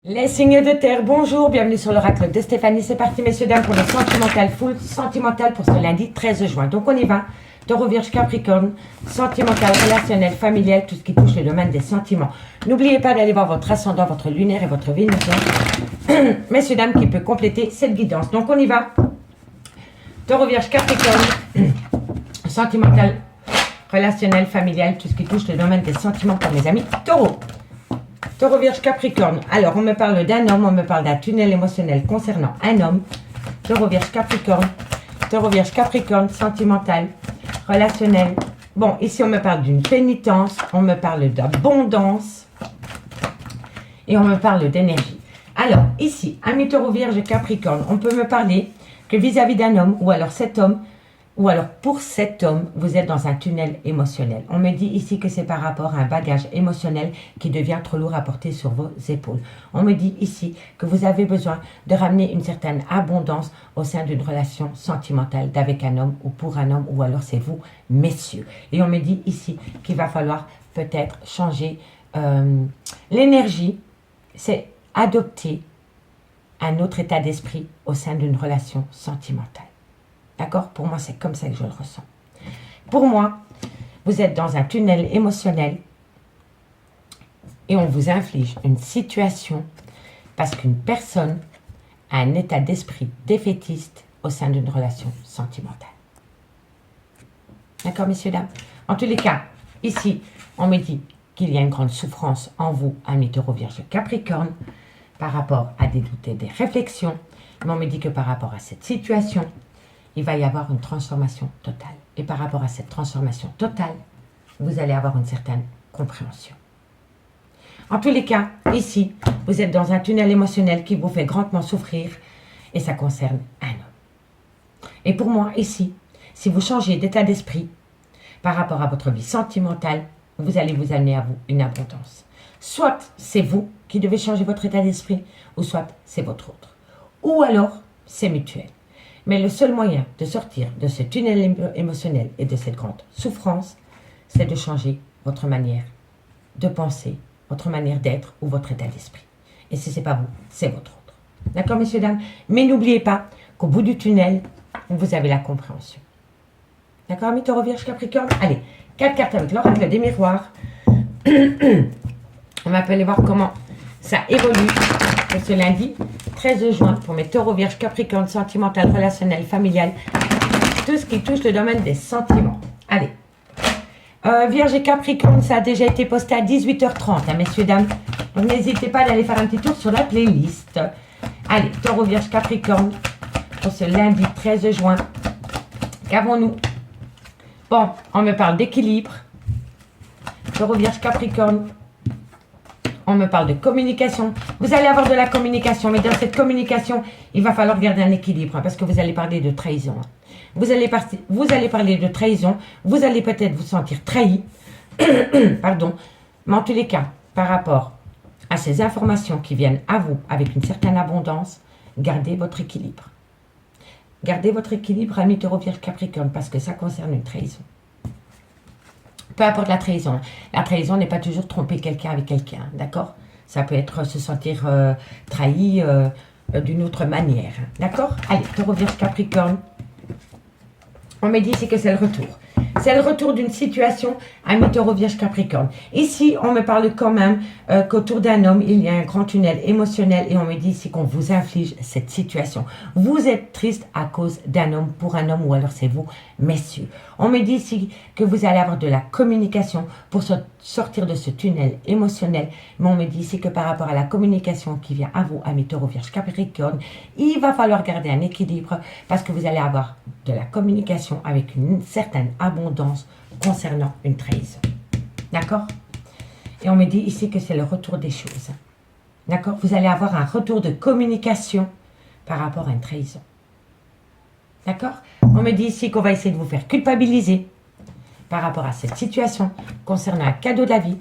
Les signes de terre, bonjour, bienvenue sur l'oracle de Stéphanie. C'est parti, messieurs, dames, pour le sentimental full sentimental pour ce lundi 13 juin. Donc, on y va. Taureau, Vierge, Capricorne, sentimental, relationnel, familial, tout ce qui touche le domaine des sentiments. N'oubliez pas d'aller voir votre ascendant, votre lunaire et votre vénusien. Messieurs, dames, qui peut compléter cette guidance. Donc, on y va. Taureau, Vierge, Capricorne, sentimental, relationnel, familial, tout ce qui touche le domaine des sentiments pour mes amis taureaux. Taureau, Vierge, Capricorne. Alors, on me parle d'un homme, on me parle d'un tunnel émotionnel concernant un homme. Taureau, Vierge, Capricorne. Taureau, Vierge, Capricorne, sentimental, relationnel. Bon, ici, on me parle d'une pénitence, on me parle d'abondance et on me parle d'énergie. Alors, ici, ami Taureau, Vierge, Capricorne, on peut me parler que vis-à-vis d'un homme, ou alors cet homme, ou alors pour cet homme, vous êtes dans un tunnel émotionnel. On me dit ici que c'est par rapport à un bagage émotionnel qui devient trop lourd à porter sur vos épaules. On me dit ici que vous avez besoin de ramener une certaine abondance au sein d'une relation sentimentale d'avec un homme ou pour un homme, ou alors c'est vous, messieurs. Et on me dit ici qu'il va falloir peut-être changer l'énergie, c'est adopter un autre état d'esprit au sein d'une relation sentimentale. D'accord? Pour moi, c'est comme ça que je le ressens. Pour moi, vous êtes dans un tunnel émotionnel et on vous inflige une situation parce qu'une personne a un état d'esprit défaitiste au sein d'une relation sentimentale. D'accord, messieurs, dames? En tous les cas, ici, on me dit qu'il y a une grande souffrance en vous, amis Taureau, Vierge, Capricorne, par rapport à des doutes et des réflexions. Mais on me dit que par rapport à cette situation, il va y avoir une transformation totale. Et par rapport à cette transformation totale, vous allez avoir une certaine compréhension. En tous les cas, ici, vous êtes dans un tunnel émotionnel qui vous fait grandement souffrir et ça concerne un homme. Et pour moi, ici, si vous changez d'état d'esprit par rapport à votre vie sentimentale, vous allez vous amener à vous une abondance. Soit c'est vous qui devez changer votre état d'esprit, ou soit c'est votre autre. Ou alors, c'est mutuel. Mais le seul moyen de sortir de ce tunnel émotionnel et de cette grande souffrance, c'est de changer votre manière de penser, votre manière d'être ou votre état d'esprit. Et si ce n'est pas vous, c'est votre autre. D'accord, messieurs, dames? Mais n'oubliez pas qu'au bout du tunnel, vous avez la compréhension. D'accord, amis Taureau, Vierge, Capricorne? Allez, 4 cartes avec l'oracle des miroirs. On va aller voir comment ça évolue pour ce lundi 13 juin pour mes Taureaux, Vierge, Capricorne, sentimental, relationnel, familial, tout ce qui touche le domaine des sentiments. Allez, Vierge et Capricorne, ça a déjà été posté à 18h30, hein, messieurs, dames. Donc n'hésitez pas d'aller faire un petit tour sur la playlist. Allez, Taureau, Vierge, Capricorne, pour ce lundi 13 juin. Qu'avons-nous? Bon, on me parle d'équilibre. Taureau, Vierge, Capricorne. On me parle de communication. Vous allez avoir de la communication, mais dans cette communication, il va falloir garder un équilibre, hein, parce que vous allez parler de trahison. Hein. Vous allez parler de trahison, vous allez peut-être vous sentir trahi, pardon, mais en tous les cas, par rapport à ces informations qui viennent à vous avec une certaine abondance, gardez votre équilibre. Gardez votre équilibre, amis Taureau, Vierge, Capricorne, parce que ça concerne une trahison. Peu importe la trahison. La trahison n'est pas toujours tromper quelqu'un avec quelqu'un, d'accord? Ça peut être se sentir trahi d'une autre manière, d'accord? Allez, Taureau, Vierge, Capricorne. On me dit ici que c'est le retour. C'est le retour d'une situation, ami Taureau, Vierge, Capricorne. Ici, on me parle quand même qu'autour d'un homme, il y a un grand tunnel émotionnel et on me dit ici qu'on vous inflige cette situation. Vous êtes triste à cause d'un homme, pour un homme, ou alors c'est vous, messieurs. On me dit ici que vous allez avoir de la communication pour sortir de ce tunnel émotionnel. Mais on me dit ici que par rapport à la communication qui vient à vous, ami Taureau, Vierge, Capricorne, il va falloir garder un équilibre parce que vous allez avoir de la communication avec une certaine abondance concernant une trahison. D'accord? Et on me dit ici que c'est le retour des choses. D'accord? Vous allez avoir un retour de communication par rapport à une trahison. D'accord? On me dit ici qu'on va essayer de vous faire culpabiliser par rapport à cette situation concernant un cadeau de la vie,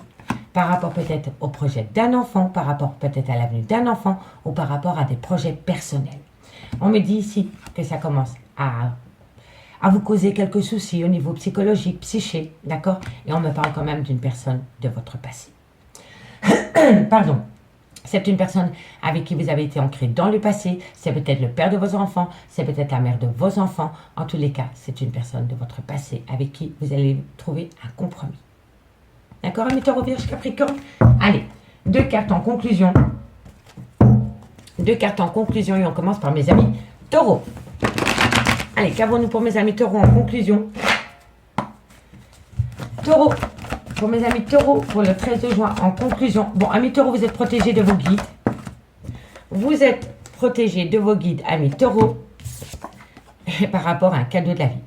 par rapport peut-être au projet d'un enfant, par rapport peut-être à l'avenir d'un enfant ou par rapport à des projets personnels. On me dit ici que ça commence à vous causer quelques soucis au niveau psychologique, psyché, d'accord? Et on me parle quand même d'une personne de votre passé. Pardon. C'est une personne avec qui vous avez été ancré dans le passé. C'est peut-être le père de vos enfants. C'est peut-être la mère de vos enfants. En tous les cas, c'est une personne de votre passé avec qui vous allez trouver un compromis. D'accord, amis Taureau, Vierge, Capricorne? Allez, 2 cartes en conclusion. 2 cartes en conclusion et on commence par mes amis Taureau. Allez, qu'avons-nous pour mes amis Taureau en conclusion? Taureau. Pour mes amis Taureau, pour le 13 de juin, en conclusion. Bon, amis Taureau, vous êtes protégés de vos guides. Vous êtes protégés de vos guides, amis Taureau, par rapport à un cadeau de la vie.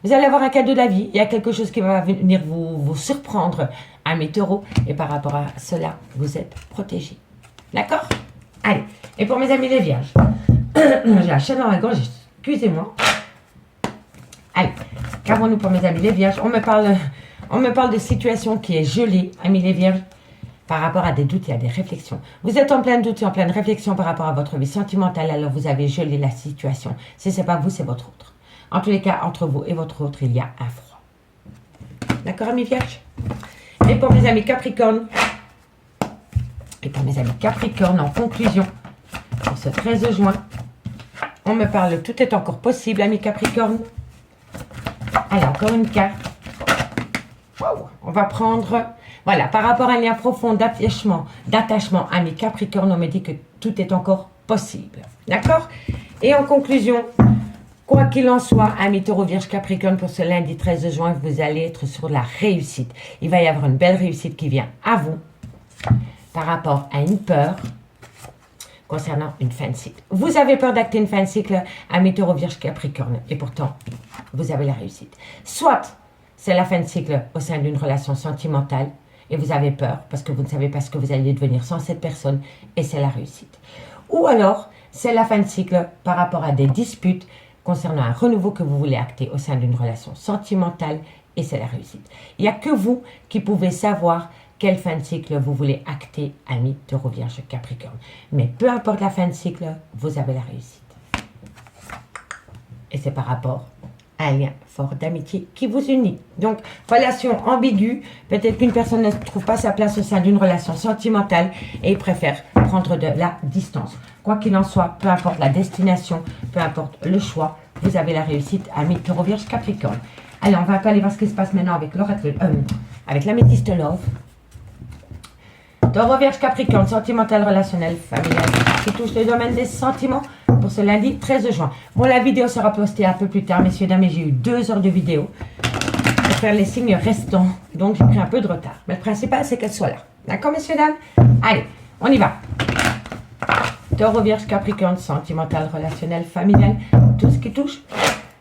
Vous allez avoir un cadeau de la vie. Il y a quelque chose qui va venir vous surprendre, amis Taureau. Et par rapport à cela, vous êtes protégés. D'accord? Allez. Et pour mes amis les Vierges. J'ai la chaîne dans la gorge, excusez-moi. Allez. Qu'avons-nous pour mes amis les Vierges? On me parle de situation qui est gelée, amis les Vierges, par rapport à des doutes et à des réflexions. Vous êtes en plein doute et en pleine réflexion par rapport à votre vie sentimentale, alors vous avez gelé la situation. Si ce n'est pas vous, c'est votre autre. En tous les cas, entre vous et votre autre, il y a un froid. D'accord, amis Vierges? Et pour mes amis Capricorne, en conclusion, pour ce 13 juin, on me parle, tout est encore possible, amis Capricorne. Allez, encore une carte. Wow. On va prendre, voilà, par rapport à un lien profond d'attachement, amis Capricorne, on me dit que tout est encore possible. D'accord? Et en conclusion, quoi qu'il en soit, amis Taureau, Vierge, Capricorne, pour ce lundi 13 juin, vous allez être sur la réussite. Il va y avoir une belle réussite qui vient à vous par rapport à une peur concernant une fin de cycle. Vous avez peur d'acter une fin de cycle, amis Taureau, Vierge, Capricorne, et pourtant, vous avez la réussite. Soit c'est la fin de cycle au sein d'une relation sentimentale et vous avez peur parce que vous ne savez pas ce que vous allez devenir sans cette personne et c'est la réussite. Ou alors, c'est la fin de cycle par rapport à des disputes concernant un renouveau que vous voulez acter au sein d'une relation sentimentale et c'est la réussite. Il n'y a que vous qui pouvez savoir quelle fin de cycle vous voulez acter, amis Taureau, Vierge, Capricorne. Mais peu importe la fin de cycle, vous avez la réussite. Et c'est par rapport à un lien fort d'amitié qui vous unit. Donc, relation ambiguë, peut-être qu'une personne ne trouve pas sa place au sein d'une relation sentimentale et préfère prendre de la distance. Quoi qu'il en soit, peu importe la destination, peu importe le choix, vous avez la réussite, amis Taureau, Vierge, Capricorne. Allez, on va aller voir ce qui se passe maintenant avec l'oracle, avec l'améthyste Love. Taureau, Vierge, Capricorne, sentimental, relationnel, familial, qui touche le domaine des sentiments pour ce lundi 13 juin. Bon, la vidéo sera postée un peu plus tard, messieurs, dames, et j'ai eu 2 heures de vidéo pour faire les signes restants, donc j'ai pris un peu de retard. Mais le principal, c'est qu'elle soit là. D'accord, messieurs, dames? Allez, on y va. Taureau, Vierge, Capricorne, sentimental, relationnel, familial, tout ce qui touche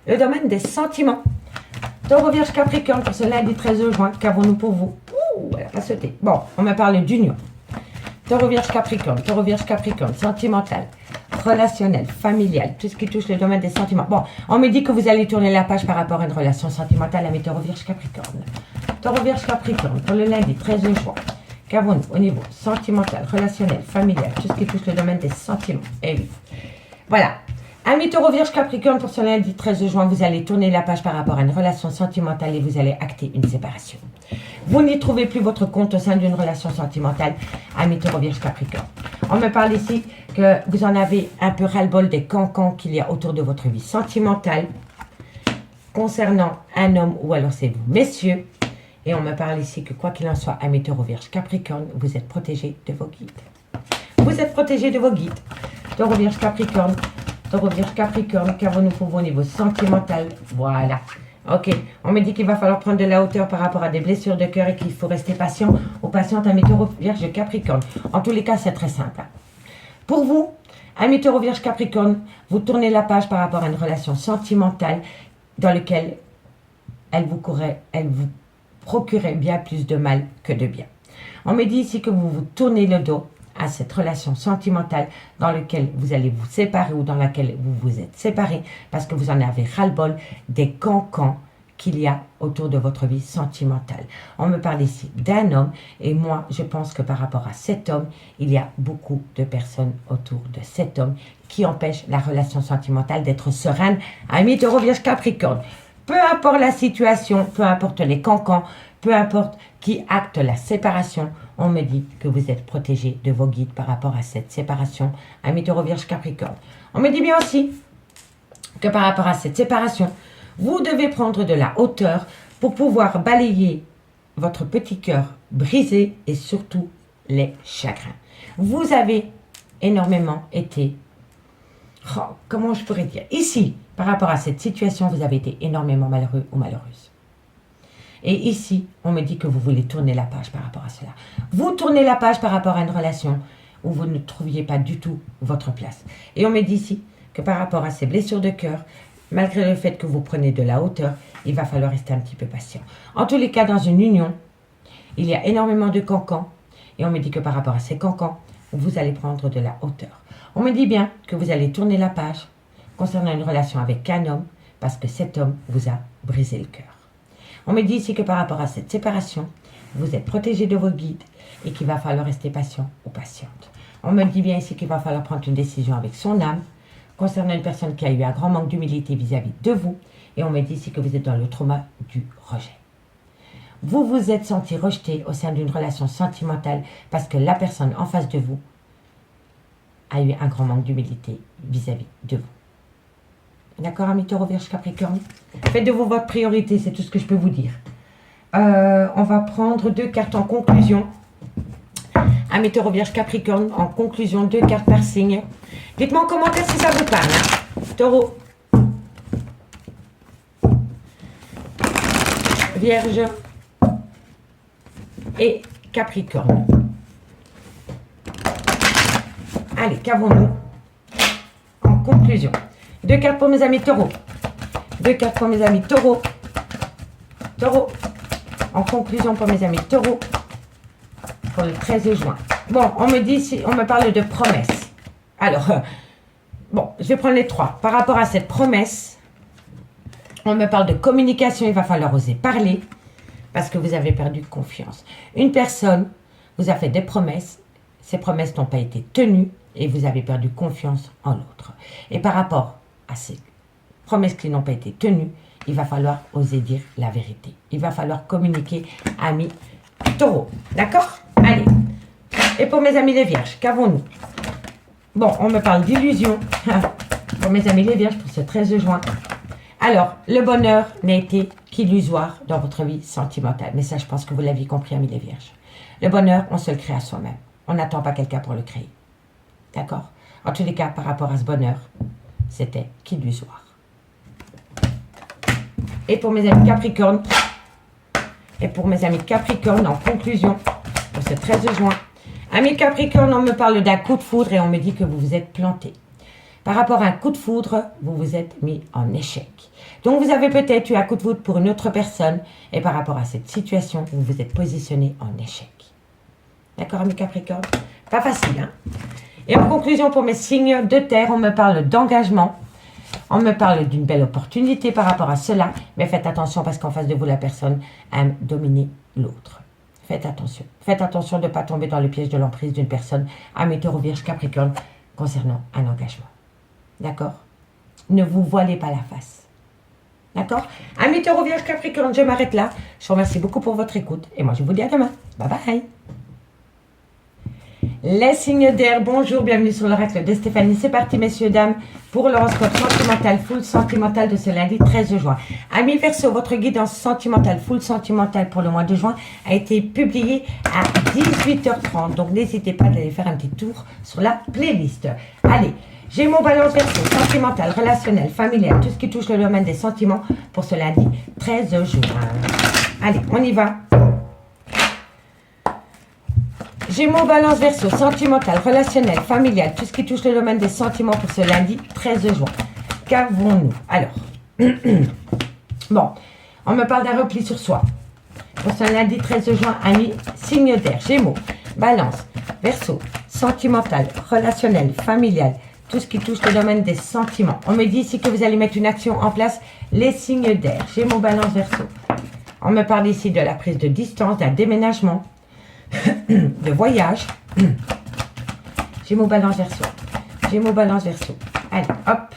le domaine des sentiments. Taureau, Vierge, Capricorne, pour ce lundi 13 juin, qu'avons-nous pour vous? Ouh, elle a pas sauté. Bon, on me parle d'union. Taureau, Vierge, Capricorne, sentimental, relationnel, familial, tout ce qui touche le domaine des sentiments. Bon, on me dit que vous allez tourner la page par rapport à une relation sentimentale avec Taureau, Vierge, Capricorne. Taureau, Vierge, Capricorne, pour le lundi 13 juin, qu'avons-nous au niveau sentimental, relationnel, familial, tout ce qui touche le domaine des sentiments? Eh oui. Voilà. Amis Taureau, Vierge, Capricorne, pour ce lundi 13 juin, vous allez tourner la page par rapport à une relation sentimentale et vous allez acter une séparation. Vous n'y trouvez plus votre compte au sein d'une relation sentimentale, amis Taureau, Vierge, Capricorne. On me parle ici que vous en avez un peu ras-le-bol des cancans qu'il y a autour de votre vie sentimentale concernant un homme ou alors c'est vous, messieurs. Et on me parle ici que quoi qu'il en soit, amis Taureau, Vierge, Capricorne, vous êtes protégés de vos guides. Vous êtes protégés de vos guides. Taureau, Vierge, Capricorne. Taureau, Vierge, Capricorne, qu'avons-nous pour vous au niveau sentimental? Voilà. Ok, on me dit qu'il va falloir prendre de la hauteur par rapport à des blessures de cœur et qu'il faut rester patient ou patiente, amis Taureau, Vierge, Capricorne. En tous les cas, c'est très simple. Pour vous, amis Taureau, Vierge, Capricorne, vous tournez la page par rapport à une relation sentimentale dans laquelle elle vous procurait bien plus de mal que de bien. On me dit ici que vous vous tournez le dos à cette relation sentimentale dans laquelle vous allez vous séparer ou dans laquelle vous vous êtes séparés parce que vous en avez ras-le-bol des cancans qu'il y a autour de votre vie sentimentale. On me parle ici d'un homme et moi je pense que par rapport à cet homme, il y a beaucoup de personnes autour de cet homme qui empêchent la relation sentimentale d'être sereine. Amis Taureau, Vierge, Capricorne, peu importe la situation, peu importe les cancans, peu importe qui acte la séparation, On me dit que vous êtes protégé de vos guides par rapport à cette séparation, amis Taureau, Vierge, Capricorne. On me dit bien aussi que par rapport à cette séparation, vous devez prendre de la hauteur pour pouvoir balayer votre petit cœur brisé et surtout les chagrins. Vous avez énormément été, comment je pourrais dire, ici, par rapport à cette situation, vous avez été énormément malheureux ou malheureuse. Et ici, on me dit que vous voulez tourner la page par rapport à cela. Vous tournez la page par rapport à une relation où vous ne trouviez pas du tout votre place. Et on me dit ici que par rapport à ces blessures de cœur, malgré le fait que vous prenez de la hauteur, il va falloir rester un petit peu patient. En tous les cas, dans une union, il y a énormément de cancans. Et on me dit que par rapport à ces cancans, vous allez prendre de la hauteur. On me dit bien que vous allez tourner la page concernant une relation avec un homme, parce que cet homme vous a brisé le cœur. On me dit ici que par rapport à cette séparation, vous êtes protégé de vos guides et qu'il va falloir rester patient ou patiente. On me dit bien ici qu'il va falloir prendre une décision avec son âme concernant une personne qui a eu un grand manque d'humilité vis-à-vis de vous. Et on me dit ici que vous êtes dans le trauma du rejet. Vous vous êtes senti rejeté au sein d'une relation sentimentale parce que la personne en face de vous a eu un grand manque d'humilité vis-à-vis de vous. D'accord, amis Taureau, Vierge, Capricorne? Faites de vous votre priorité, c'est tout ce que je peux vous dire. On va prendre 2 cartes en conclusion. Amis Taureau, Vierge, Capricorne, en conclusion, 2 cartes par signe. Dites-moi en commentaire si ça vous parle. Hein. Taureau, Vierge et Capricorne. Allez, qu'avons-nous en conclusion? 2 cartes pour mes amis taureaux. 2 cartes pour mes amis taureaux. Taureau. En conclusion pour mes amis taureaux. Pour le 13 juin. Bon, on me dit, on me parle de promesses. Alors, bon, je vais prendre les 3. Par rapport à cette promesse, on me parle de communication. Il va falloir oser parler parce que vous avez perdu confiance. Une personne vous a fait des promesses. Ces promesses n'ont pas été tenues et vous avez perdu confiance en l'autre. Et par rapport à ces promesses qui n'ont pas été tenues, il va falloir oser dire la vérité. Il va falloir communiquer, amis taureaux. D'accord? Allez. Et pour mes amis les vierges, qu'avons-nous? Bon, on me parle d'illusion. Pour mes amis les vierges, pour ce 13 juin. Alors, le bonheur n'a été qu'illusoire dans votre vie sentimentale. Mais ça, je pense que vous l'aviez compris, amis les vierges. Le bonheur, on se le crée à soi-même. On n'attend pas quelqu'un pour le créer. D'accord? En tous les cas, par rapport à ce bonheur, c'était qu'illusoire. Et pour mes amis Capricorne, en conclusion, pour ce 13 juin, amis Capricorne, on me parle d'un coup de foudre et on me dit que vous vous êtes planté. Par rapport à un coup de foudre, vous vous êtes mis en échec. Donc vous avez peut-être eu un coup de foudre pour une autre personne et par rapport à cette situation, vous vous êtes positionné en échec. D'accord, amis Capricorne? Pas facile, hein? Et en conclusion, pour mes signes de terre, on me parle d'engagement. On me parle d'une belle opportunité par rapport à cela. Mais faites attention parce qu'en face de vous, la personne aime dominer l'autre. Faites attention. Faites attention de ne pas tomber dans le piège de l'emprise d'une personne, amis Taureau, Vierge, Capricorne, concernant un engagement. D'accord? Ne vous voilez pas la face. D'accord? Amis Taureau, Vierge, Capricorne, je m'arrête là. Je vous remercie beaucoup pour votre écoute. Et moi, je vous dis à demain. Bye bye. Les signes d'air, bonjour, bienvenue sur l'oracle de Stéphanie. C'est parti, messieurs, dames, pour l'horoscope sentimental, full sentimental de ce lundi 13 juin. Amis Verseau, votre guidance sentimentale, full sentimental pour le mois de juin a été publié à 18h30. Donc, n'hésitez pas d'aller faire un petit tour sur la playlist. Allez, Gémeaux, Balance, Verseau, sentimental, relationnel, familial, tout ce qui touche le domaine des sentiments pour ce lundi 13 juin. Allez, on y va. Gémeaux, Balance, Verseau, sentimental, relationnel, familial, tout ce qui touche le domaine des sentiments pour ce lundi 13 juin. Qu'avons-nous? Alors, bon, on me parle d'un repli sur soi. Pour ce lundi 13 juin, amis, signe d'air, Gémeaux, Balance, Verseau, sentimental, relationnel, familial, tout ce qui touche le domaine des sentiments. On me dit ici que vous allez mettre une action en place, les signes d'air, Gémeaux, Balance, Verseau. On me parle ici de la prise de distance, d'un déménagement, de voyage. Gémeaux, Balance, Verseau. Gémeaux, Balance, Verseau. Allez, hop.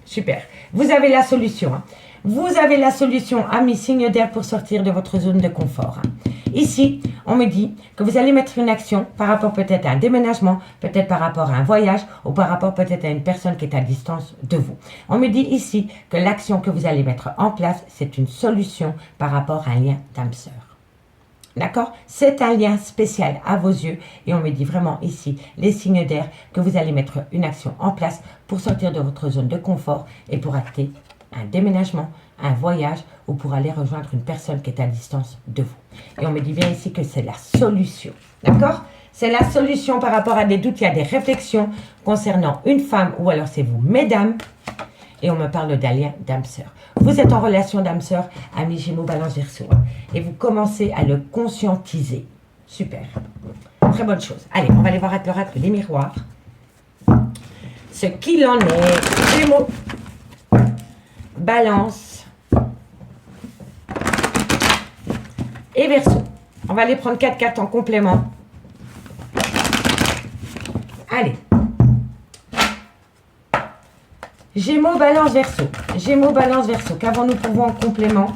Super. Vous avez la solution. Hein. Vous avez la solution, amis signe d'air, pour sortir de votre zone de confort. Hein. Ici, on me dit que vous allez mettre une action par rapport peut-être à un déménagement, peut-être par rapport à un voyage ou par rapport peut-être à une personne qui est à distance de vous. On me dit ici que l'action que vous allez mettre en place, c'est une solution par rapport à un lien d'âme-sœur. D'accord? C'est un lien spécial à vos yeux et on me dit vraiment ici, les signes d'air, que vous allez mettre une action en place pour sortir de votre zone de confort et pour acter un déménagement, un voyage ou pour aller rejoindre une personne qui est à distance de vous. Et on me dit bien ici que c'est la solution. D'accord? C'est la solution par rapport à des doutes, il y a des réflexions concernant une femme ou alors c'est vous, mesdames. Et on me parle d'un lien d'âme-sœur. Vous êtes en relation d'âme-sœur, ami Gémeaux, Balance, Verseau. Et vous commencez à le conscientiser. Super. Très bonne chose. Allez, on va aller voir avec l'oracle des miroirs. Ce qu'il en est. Gémeaux, Balance et Verseau. On va aller prendre 4 cartes en complément. Allez. Gémeaux, Balance, Verseau. Gémeaux, Balance, Verseau. Qu'avons-nous pour vous en complément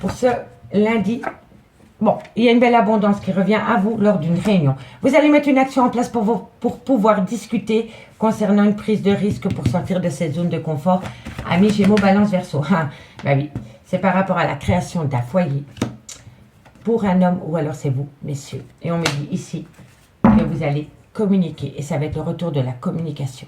pour ce lundi? Bon, il y a une belle abondance qui revient à vous lors d'une réunion. Vous allez mettre une action en place pour pouvoir discuter concernant une prise de risque pour sortir de cette zone de confort. Amis Gémeaux, Balance, Verseau. Ah, bah oui, c'est par rapport à la création d'un foyer pour un homme ou alors c'est vous, messieurs. Et on me dit ici que vous allez communiquer et ça va être le retour de la communication.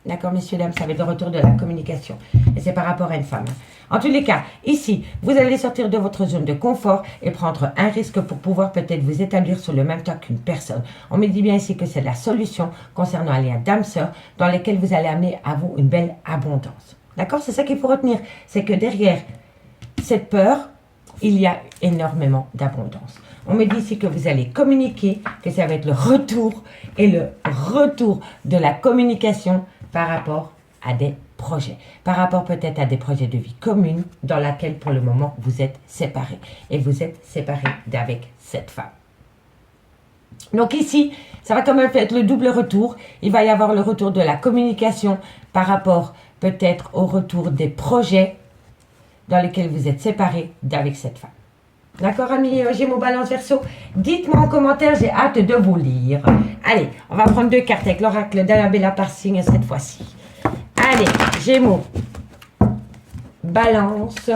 D'accord, messieurs, dames, ça va être le retour de la communication. Et c'est par rapport à une femme. En tous les cas, ici, vous allez sortir de votre zone de confort et prendre un risque pour pouvoir peut-être vous établir sur le même temps qu'une personne. On me dit bien ici que c'est la solution concernant un lien d'âme-sœur dans lequel vous allez amener à vous une belle abondance. D'accord? C'est ça qu'il faut retenir. C'est que derrière cette peur, il y a énormément d'abondance. On me dit ici que vous allez communiquer, que ça va être le retour de la communication par rapport à des projets, par rapport peut-être à des projets de vie commune dans laquelle pour le moment vous êtes séparés et vous êtes séparés d'avec cette femme. Donc ici, ça va quand même être le double retour. Il va y avoir le retour de la communication par rapport peut-être au retour des projets dans lesquels vous êtes séparés d'avec cette femme. D'accord, amis Gémeaux, Balance, Verseau? Dites-moi en commentaire, j'ai hâte de vous lire. Allez, on va prendre 2 cartes avec l'oracle d'Annabella par signe cette fois-ci. Allez, Gémeaux, Balance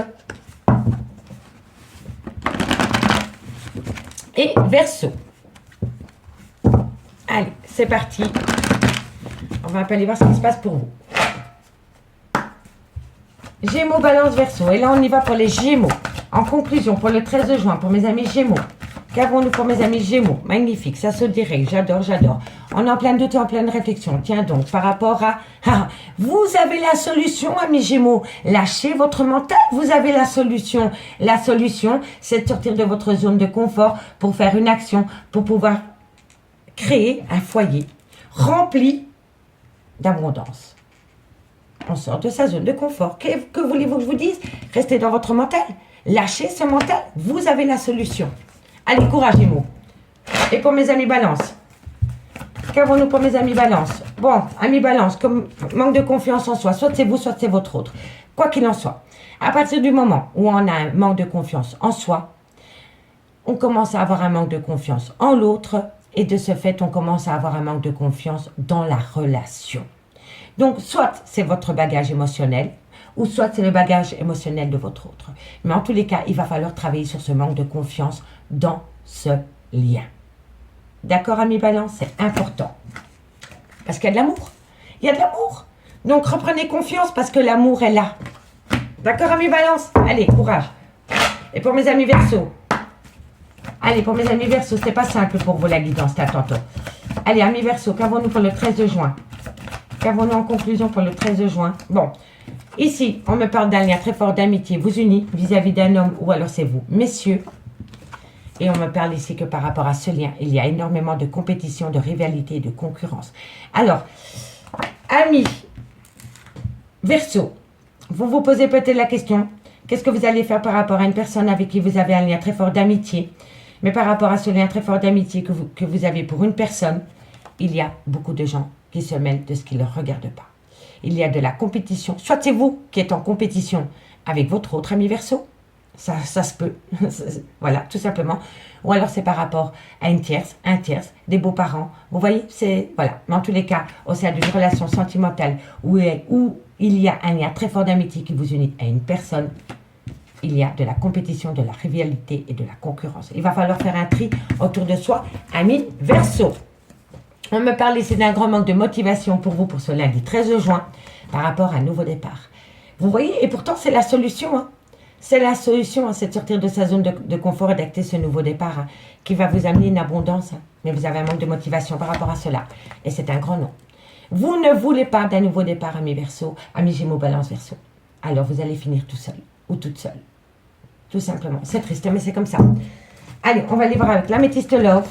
et Verseau. Allez, c'est parti. On va un peu aller voir ce qui se passe pour vous. Gémeaux, Balance, Verseau. Et là, on y va pour les Gémeaux. En conclusion, pour le 13 juin, pour mes amis Gémeaux. Qu'avons-nous pour mes amis Gémeaux? Magnifique, ça se dirige, j'adore, j'adore. On est en plein doute et en pleine réflexion. Tiens donc, par rapport à... vous avez la solution, amis Gémeaux. Lâchez votre mental, vous avez la solution. La solution, c'est de sortir de votre zone de confort pour faire une action, pour pouvoir créer un foyer rempli d'abondance. On sort de sa zone de confort. Que voulez-vous que je vous dise? Restez dans votre mental. Lâchez ce mental, vous avez la solution. Allez, courage Gémeaux. Et pour mes amis Balance, qu'avons-nous pour mes amis Balance? Bon, amis Balance, comme manque de confiance en soi, soit c'est vous, soit c'est votre autre. Quoi qu'il en soit, à partir du moment où on a un manque de confiance en soi, on commence à avoir un manque de confiance en l'autre et de ce fait, on commence à avoir un manque de confiance dans la relation. Donc, soit c'est votre bagage émotionnel, ou soit c'est le bagage émotionnel de votre autre. Mais en tous les cas, il va falloir travailler sur ce manque de confiance dans ce lien. D'accord, amis Balance? C'est important. Parce qu'il y a de l'amour. Il y a de l'amour. Donc, reprenez confiance parce que l'amour est là. D'accord, amis Balance? Allez, courage. Et pour mes amis Verseau? Allez, pour mes amis Verseau, c'est pas simple pour vous la guidance, là, tantôt. Allez, amis Verseau, qu'avons-nous pour le 13 de juin? Qu'avons-nous en conclusion pour le 13 de juin? Bon, ici, on me parle d'un lien très fort d'amitié vous unit vis-à-vis d'un homme ou alors c'est vous, messieurs. Et on me parle ici que par rapport à ce lien, il y a énormément de compétition, de rivalité et de concurrence. Alors, amis Verseau, vous vous posez peut-être la question, qu'est-ce que vous allez faire par rapport à une personne avec qui vous avez un lien très fort d'amitié? Mais par rapport à ce lien très fort d'amitié que vous avez pour une personne, il y a beaucoup de gens qui se mêlent de ce qui ne leur regarde pas. Il y a de la compétition. Soit c'est vous qui êtes en compétition avec votre autre ami Verseau, Ça se peut. Voilà, tout simplement. Ou alors c'est par rapport à une tierce, un tierce, des beaux-parents. Vous voyez, c'est... Voilà. Mais en tous les cas, au sein d'une relation sentimentale où il y a un lien très fort d'amitié qui vous unit à une personne, il y a de la compétition, de la rivalité et de la concurrence. Il va falloir faire un tri autour de soi. Amis Verseau. On me parle ici d'un grand manque de motivation pour vous pour ce lundi 13 juin par rapport à un nouveau départ. Vous voyez, et pourtant c'est la solution. Hein. C'est la solution, hein, c'est de sortir de sa zone de confort et d'acter ce nouveau départ hein, qui va vous amener une abondance. Hein. Mais vous avez un manque de motivation par rapport à cela. Et c'est un grand non. Vous ne voulez pas d'un nouveau départ, amis Verseau, amis Gémeaux, Balance, Verseau. Alors vous allez finir tout seul ou toute seule. Tout simplement. C'est triste, mais c'est comme ça. Allez, on va aller voir avec l'améthyste love.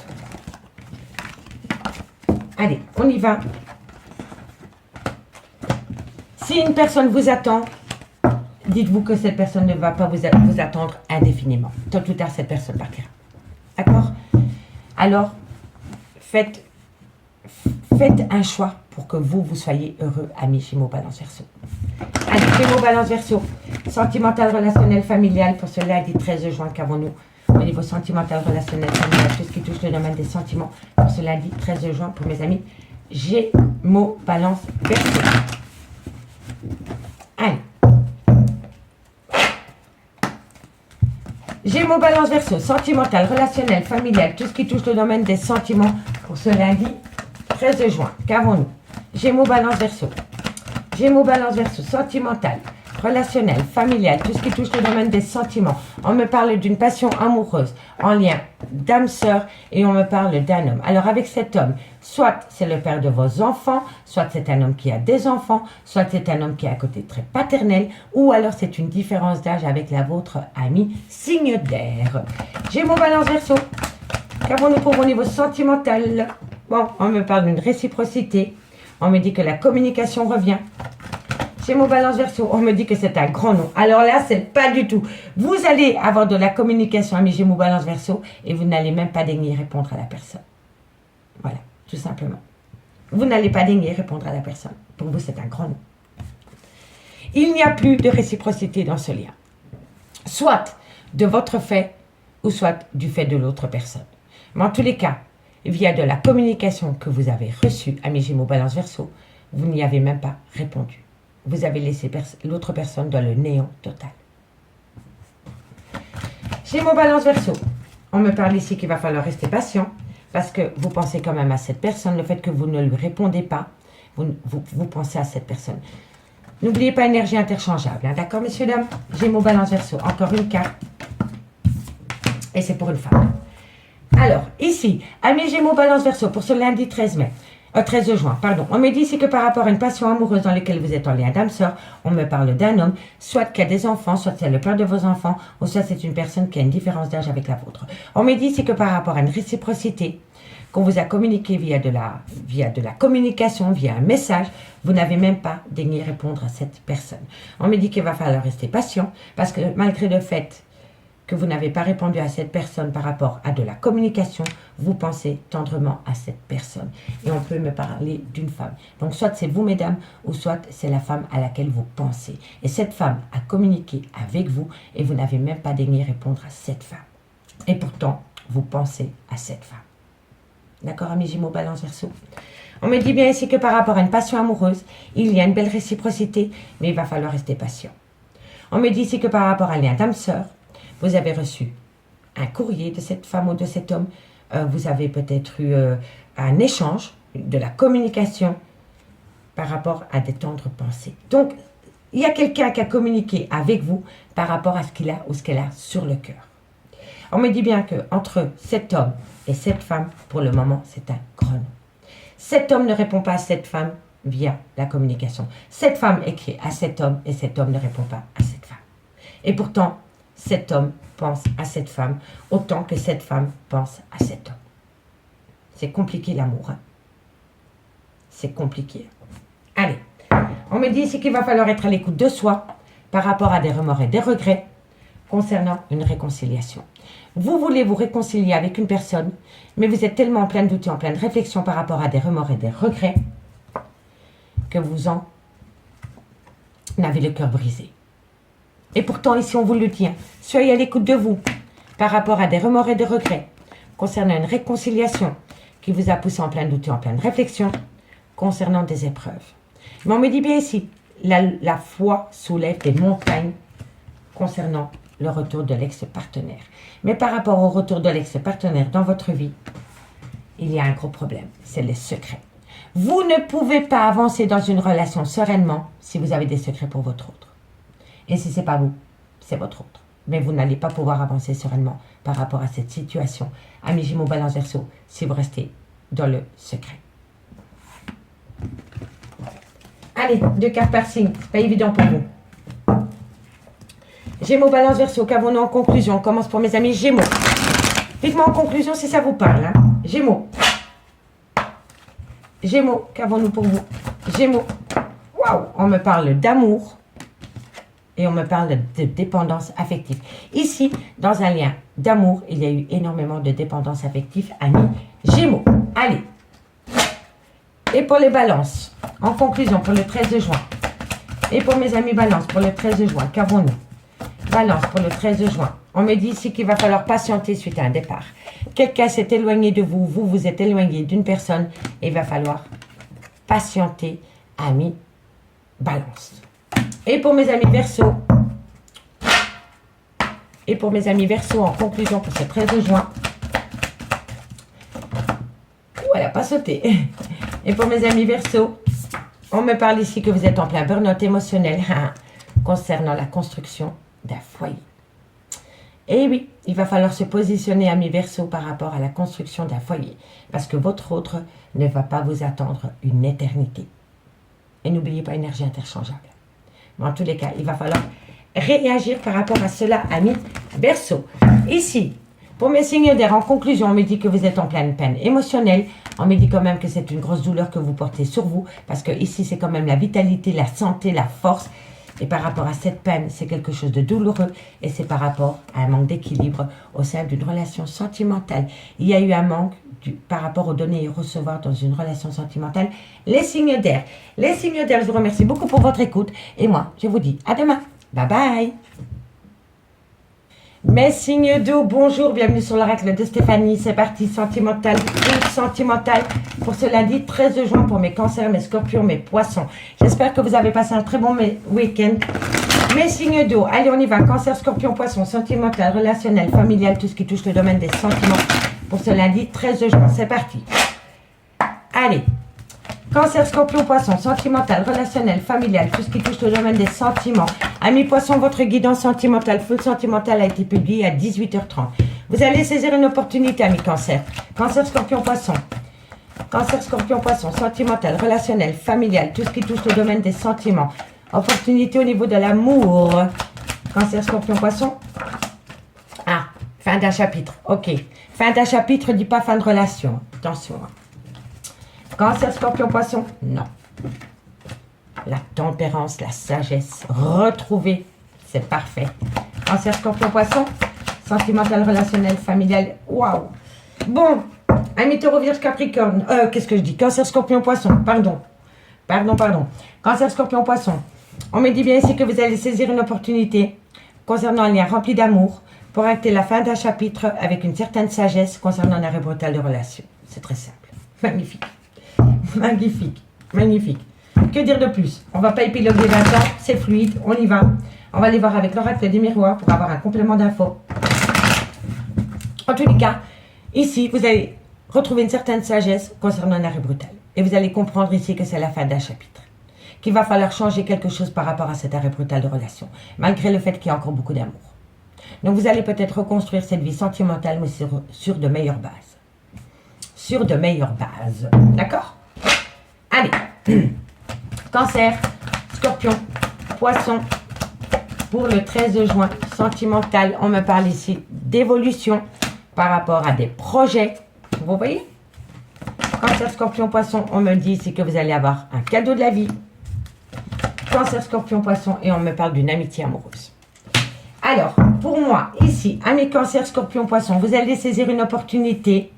Allez, on y va. Si une personne vous attend, dites-vous que cette personne ne va pas vous attendre indéfiniment. Tôt ou tard, cette personne partira. D'accord? Alors, faites un choix pour que vous soyez heureux, amis Gémeaux, Balance, Verseau. Allez, Gémeaux, Balance, Verseau. Sentimental, relationnel, familial, pour ce lundi 13 juin, qu'avons-nous au niveau sentimental, relationnel, familial, tout ce qui touche le domaine des sentiments, pour ce lundi 13 juin, pour mes amis Gémeaux, Balance, Verseau. Allez. Gémeaux, Balance, Verseau, sentimental, relationnel, familial, tout ce qui touche le domaine des sentiments, pour ce lundi 13 juin, qu'avons-nous? Gémeaux, Balance, Verseau. Gémeaux, Balance, Verseau, sentimental, relationnel, familial, tout ce qui touche le domaine des sentiments. On me parle d'une passion amoureuse en lien d'âme sœur et on me parle d'un homme. Alors avec cet homme, soit c'est le père de vos enfants, soit c'est un homme qui a des enfants, soit c'est un homme qui est à côté très paternel, ou alors c'est une différence d'âge avec la vôtre ami signe d'air. Gémeaux, Balance, Verseau, qu'avons-nous pour au niveau sentimental? Bon, on me parle d'une réciprocité, on me dit que la communication revient. Gémeaux, Balance, Verseau, on me dit que c'est un grand nom. Alors là, c'est pas du tout. Vous allez avoir de la communication, amis Gémeaux, Balance, Verseau, et vous n'allez même pas daigner répondre à la personne. Voilà, tout simplement. Vous n'allez pas daigner répondre à la personne. Pour vous, c'est un grand nom. Il n'y a plus de réciprocité dans ce lien. Soit de votre fait, ou soit du fait de l'autre personne. Mais en tous les cas, via de la communication que vous avez reçue, amis Gémeaux, Balance, Verseau, vous n'y avez même pas répondu. Vous avez laissé l'autre personne dans le néant total. Gémeaux, Balance, Verseau. On me parle ici qu'il va falloir rester patient parce que vous pensez quand même à cette personne. Le fait que vous ne lui répondez pas, vous pensez à cette personne. N'oubliez pas énergie interchangeable. Hein, d'accord, messieurs, dames? Gémeaux, Balance, Verseau. Encore une carte. Et c'est pour une femme. Alors, ici, amis Gémeaux, Balance, Verseau, pour ce lundi 13 juin, pardon. On me dit ici que par rapport à une passion amoureuse dans laquelle vous êtes en lien d'âme sœur, on me parle d'un homme, soit qui a des enfants, soit c'est le père de vos enfants, ou soit c'est une personne qui a une différence d'âge avec la vôtre. On me dit ici que par rapport à une réciprocité, qu'on vous a communiqué via de la communication, via un message, vous n'avez même pas daigné répondre à cette personne. On me dit qu'il va falloir rester patient, parce que malgré le fait que vous n'avez pas répondu à cette personne par rapport à de la communication, vous pensez tendrement à cette personne. Et on peut me parler d'une femme. Donc soit c'est vous, mesdames, ou soit c'est la femme à laquelle vous pensez. Et cette femme a communiqué avec vous et vous n'avez même pas daigné répondre à cette femme. Et pourtant, vous pensez à cette femme. D'accord, amis Gémeaux, Balance, Verseau? On me dit bien ici que par rapport à une passion amoureuse, il y a une belle réciprocité, mais il va falloir rester patient. On me dit ici que par rapport à un lien d'âme-sœur, vous avez reçu un courrier de cette femme ou de cet homme. Vous avez peut-être eu un échange, de la communication par rapport à des tendres pensées. Donc, il y a quelqu'un qui a communiqué avec vous par rapport à ce qu'il a ou ce qu'elle a sur le cœur. On me dit bien qu'entre cet homme et cette femme, pour le moment, c'est un grand non. Cet homme ne répond pas à cette femme via la communication. Cette femme écrit à cet homme et cet homme ne répond pas à cette femme. Et pourtant, cet homme pense à cette femme autant que cette femme pense à cet homme. C'est compliqué l'amour. Hein? C'est compliqué. Allez, on me dit ici qu'il va falloir être à l'écoute de soi par rapport à des remords et des regrets concernant une réconciliation. Vous voulez vous réconcilier avec une personne, mais vous êtes tellement en plein doute et en pleine réflexion par rapport à des remords et des regrets que vous en avez le cœur brisé. Et pourtant, ici, on vous le dit, hein, soyez à l'écoute de vous par rapport à des remords et des regrets concernant une réconciliation qui vous a poussé en plein doute et en pleine réflexion concernant des épreuves. Mais on me dit bien ici, la foi soulève des montagnes concernant le retour de l'ex-partenaire. Mais par rapport au retour de l'ex-partenaire dans votre vie, il y a un gros problème, c'est les secrets. Vous ne pouvez pas avancer dans une relation sereinement si vous avez des secrets pour votre autre. Et si ce n'est pas vous, c'est votre autre. Mais vous n'allez pas pouvoir avancer sereinement par rapport à cette situation. Amis Gémeaux, Balance, Verseau, si vous restez dans le secret. Allez, 2 cartes par signe, c'est pas évident pour vous. Gémeaux, Balance, Verseau, qu'avons-nous en conclusion? On commence pour mes amis Gémeaux. Dites-moi en conclusion si ça vous parle. Hein. Gémeaux. Gémeaux, qu'avons-nous pour vous? Gémeaux. Waouh, on me parle d'amour. Et on me parle de dépendance affective. Ici, dans un lien d'amour, il y a eu énormément de dépendance affective, amis Gémeaux. Allez. Et pour les balances, en conclusion, pour le 13 juin. Et pour mes amis balance, pour le 13 juin, qu'avons-nous? Balance, pour le 13 juin. On me dit ici qu'il va falloir patienter suite à un départ. Quelqu'un s'est éloigné de vous, vous êtes éloigné d'une personne, et il va falloir patienter, amis balance. Et pour mes amis Verseau, en conclusion pour ce 13 juin, elle n'a pas sauté. Et pour mes amis Verseau, on me parle ici que vous êtes en plein burn-out émotionnel concernant la construction d'un foyer. Et oui, il va falloir se positionner, amis Verseau, par rapport à la construction d'un foyer, parce que votre autre ne va pas vous attendre une éternité. Et n'oubliez pas, énergie interchangeable. Mais en tous les cas, il va falloir réagir par rapport à cela, amis Verseau. Ici, pour mes signes d'air, en conclusion, on me dit que vous êtes en pleine peine émotionnelle. On me dit quand même que c'est une grosse douleur que vous portez sur vous, parce que ici, c'est quand même la vitalité, la santé, la force. Et par rapport à cette peine, c'est quelque chose de douloureux. Et c'est par rapport à un manque d'équilibre au sein d'une relation sentimentale. Il y a eu un manque par rapport aux donner et recevoir dans une relation sentimentale. Les signes d'air. Les signes d'air, je vous remercie beaucoup pour votre écoute. Et moi, je vous dis à demain. Bye bye. Mes signes d'eau, bonjour, bienvenue sur l'oracle de Stéphanie. C'est parti, sentimental pour ce lundi 13 juin pour mes cancers, mes scorpions, mes poissons. J'espère que vous avez passé un très bon week-end. Mes signes d'eau, allez on y va, cancer, scorpion, poisson, sentimental, relationnel, familial, tout ce qui touche le domaine des sentiments pour ce lundi 13 juin. C'est parti. Allez. Cancer, scorpion, poisson, sentimental, relationnel, familial, tout ce qui touche le domaine des sentiments. Amis poisson, votre guidance sentimentale, full sentimental a été publié à 18h30. Vous allez saisir une opportunité, amis cancer. Cancer, scorpion, poisson. Cancer, scorpion, poisson, sentimental, relationnel, familial, tout ce qui touche le domaine des sentiments. Opportunité au niveau de l'amour. Cancer, scorpion, poisson. Ah, fin d'un chapitre. Ok. Fin d'un chapitre, dit pas fin de relation. Attention. Cancer, scorpion, poisson, non. La tempérance, la sagesse, retrouver, c'est parfait. Cancer, scorpion, poisson, sentimental, relationnel, familial, waouh. Bon, amis taureau, vierge, capricorne, qu'est-ce que je dis? Cancer, scorpion, poisson, pardon. Cancer, scorpion, poisson. On me dit bien ici que vous allez saisir une opportunité concernant un lien rempli d'amour pour acter la fin d'un chapitre avec une certaine sagesse concernant un arrêt brutal de relation. C'est très simple. Magnifique. Magnifique, magnifique. Que dire de plus? On va pas épiloguer 20 ans, c'est fluide, on y va. On va aller voir avec l'oracle des miroirs pour avoir un complément d'infos. En tous les cas, ici, vous allez retrouver une certaine sagesse concernant un arrêt brutal. Et vous allez comprendre ici que c'est la fin d'un chapitre. Qu'il va falloir changer quelque chose par rapport à cet arrêt brutal de relation. Malgré le fait qu'il y a encore beaucoup d'amour. Donc vous allez peut-être reconstruire cette vie sentimentale, mais sur de meilleures bases. Sur de meilleures bases. D'accord? Allez, cancer, scorpion, poisson, pour le 13 juin, sentimental, on me parle ici d'évolution par rapport à des projets, vous voyez? Cancer, scorpion, poisson, on me dit ici que vous allez avoir un cadeau de la vie. Cancer, scorpion, poisson, et on me parle d'une amitié amoureuse. Alors, pour moi, ici, amis cancer, scorpion, poisson, vous allez saisir une opportunité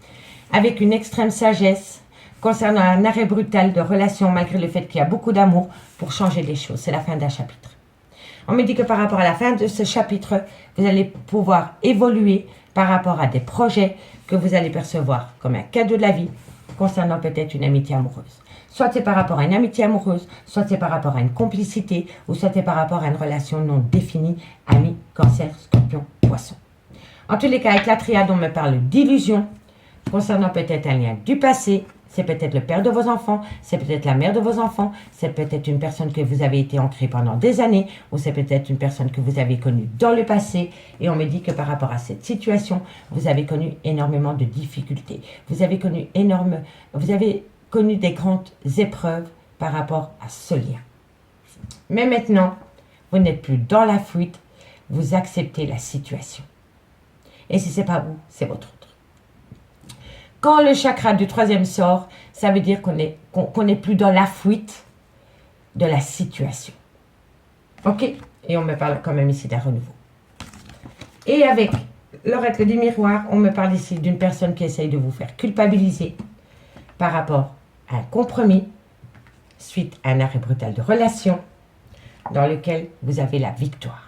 avec une extrême sagesse, concernant un arrêt brutal de relation malgré le fait qu'il y a beaucoup d'amour pour changer les choses. C'est la fin d'un chapitre. On me dit que par rapport à la fin de ce chapitre, vous allez pouvoir évoluer par rapport à des projets que vous allez percevoir comme un cadeau de la vie concernant peut-être une amitié amoureuse. Soit c'est par rapport à une amitié amoureuse, soit c'est par rapport à une complicité, ou soit c'est par rapport à une relation non définie, ami, cancer, scorpion, poisson. En tous les cas, avec la triade, on me parle d'illusion, concernant peut-être un lien du passé, c'est peut-être le père de vos enfants, c'est peut-être la mère de vos enfants, c'est peut-être une personne que vous avez été ancrée pendant des années, ou c'est peut-être une personne que vous avez connue dans le passé, et on me dit que par rapport à cette situation, vous avez connu énormément de difficultés. Vous avez connu des grandes épreuves par rapport à ce lien. Mais maintenant, vous n'êtes plus dans la fuite, vous acceptez la situation. Et si ce n'est pas vous, c'est votre autre. Quand le chakra du 3e sort, ça veut dire qu'on n'est plus dans la fuite de la situation. Ok? Et on me parle quand même ici d'un renouveau. Et avec l'oracle du miroir, on me parle ici d'une personne qui essaye de vous faire culpabiliser par rapport à un compromis suite à un arrêt brutal de relation dans lequel vous avez la victoire.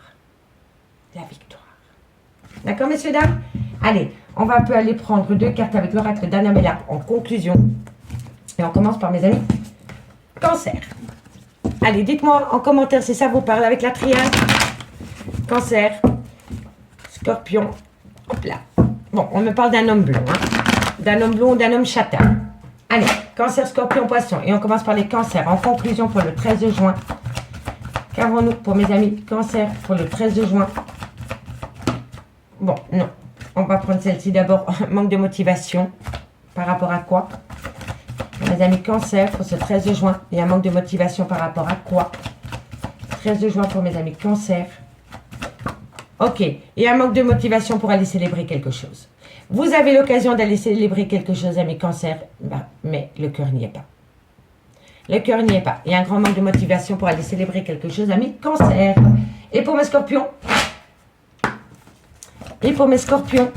La victoire. D'accord, messieurs, dames? Allez, on va un peu aller prendre 2 cartes avec l'oracle d'Anna Mella en conclusion. Et on commence par mes amis Cancer. Allez, dites-moi en commentaire si ça vous parle avec la triade. Cancer, Scorpion, hop là. Bon, on me parle d'un homme blond, d'un homme blond ou d'un homme châtain. Allez, Cancer, Scorpion, Poisson. Et on commence par les cancers. En conclusion pour le 13 juin. Qu'avons-nous pour mes amis Cancer pour le 13 juin? Bon, non. On va prendre celle-ci d'abord. Manque de motivation. Par rapport à quoi? Mes amis Cancer, pour ce 13 juin, il y a un manque de motivation par rapport à quoi? 13 juin pour mes amis Cancer. Ok, il y a un manque de motivation pour aller célébrer quelque chose. Vous avez l'occasion d'aller célébrer quelque chose, amis Cancer, mais le cœur n'y est pas. Le cœur n'y est pas. Il y a un grand manque de motivation pour aller célébrer quelque chose, amis Cancer. Et pour mes Scorpions? Et pour mes Scorpions?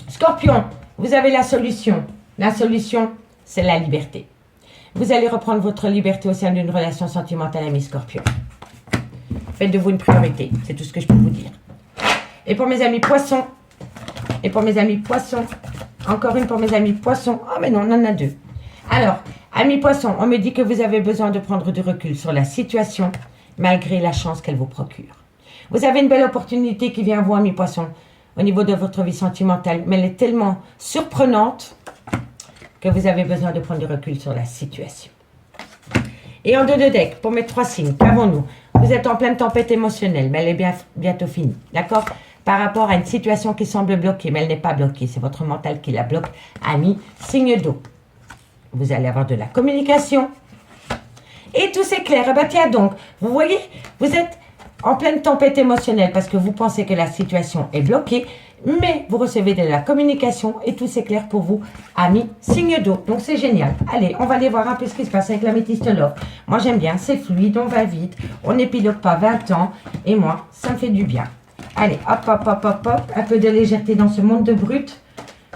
Scorpion, vous avez la solution. La solution, c'est la liberté. Vous allez reprendre votre liberté au sein d'une relation sentimentale, amis Scorpion. Faites de vous une priorité. C'est tout ce que je peux vous dire. Et pour mes amis Poissons? Et pour mes amis Poissons? Encore une pour mes amis Poissons. Ah, mais non, on en a 2. Alors, amis Poissons, on me dit que vous avez besoin de prendre du recul sur la situation, malgré la chance qu'elle vous procure. Vous avez une belle opportunité qui vient à vous, amis Poissons, au niveau de votre vie sentimentale, mais elle est tellement surprenante que vous avez besoin de prendre du recul sur la situation. Et en 2 de deck, pour mes 3 signes, qu'avons-nous? Vous êtes en pleine tempête émotionnelle, mais elle est bientôt finie, d'accord? Par rapport à une situation qui semble bloquée, mais elle n'est pas bloquée, c'est votre mental qui la bloque, amis, signe d'eau. Vous allez avoir de la communication. Et tout s'éclaire. Eh bien, tiens donc, vous voyez, vous êtes en pleine tempête émotionnelle parce que vous pensez que la situation est bloquée, mais vous recevez de la communication et tout s'éclaire pour vous, amis, signe d'eau. Donc c'est génial. Allez, on va aller voir un peu ce qui se passe avec l'améthyste love. Moi j'aime bien, c'est fluide, on va vite, on n'épilogue pas 20 ans, et moi, ça me fait du bien. Allez, hop, hop, hop, hop, hop, un peu de légèreté dans ce monde de brut.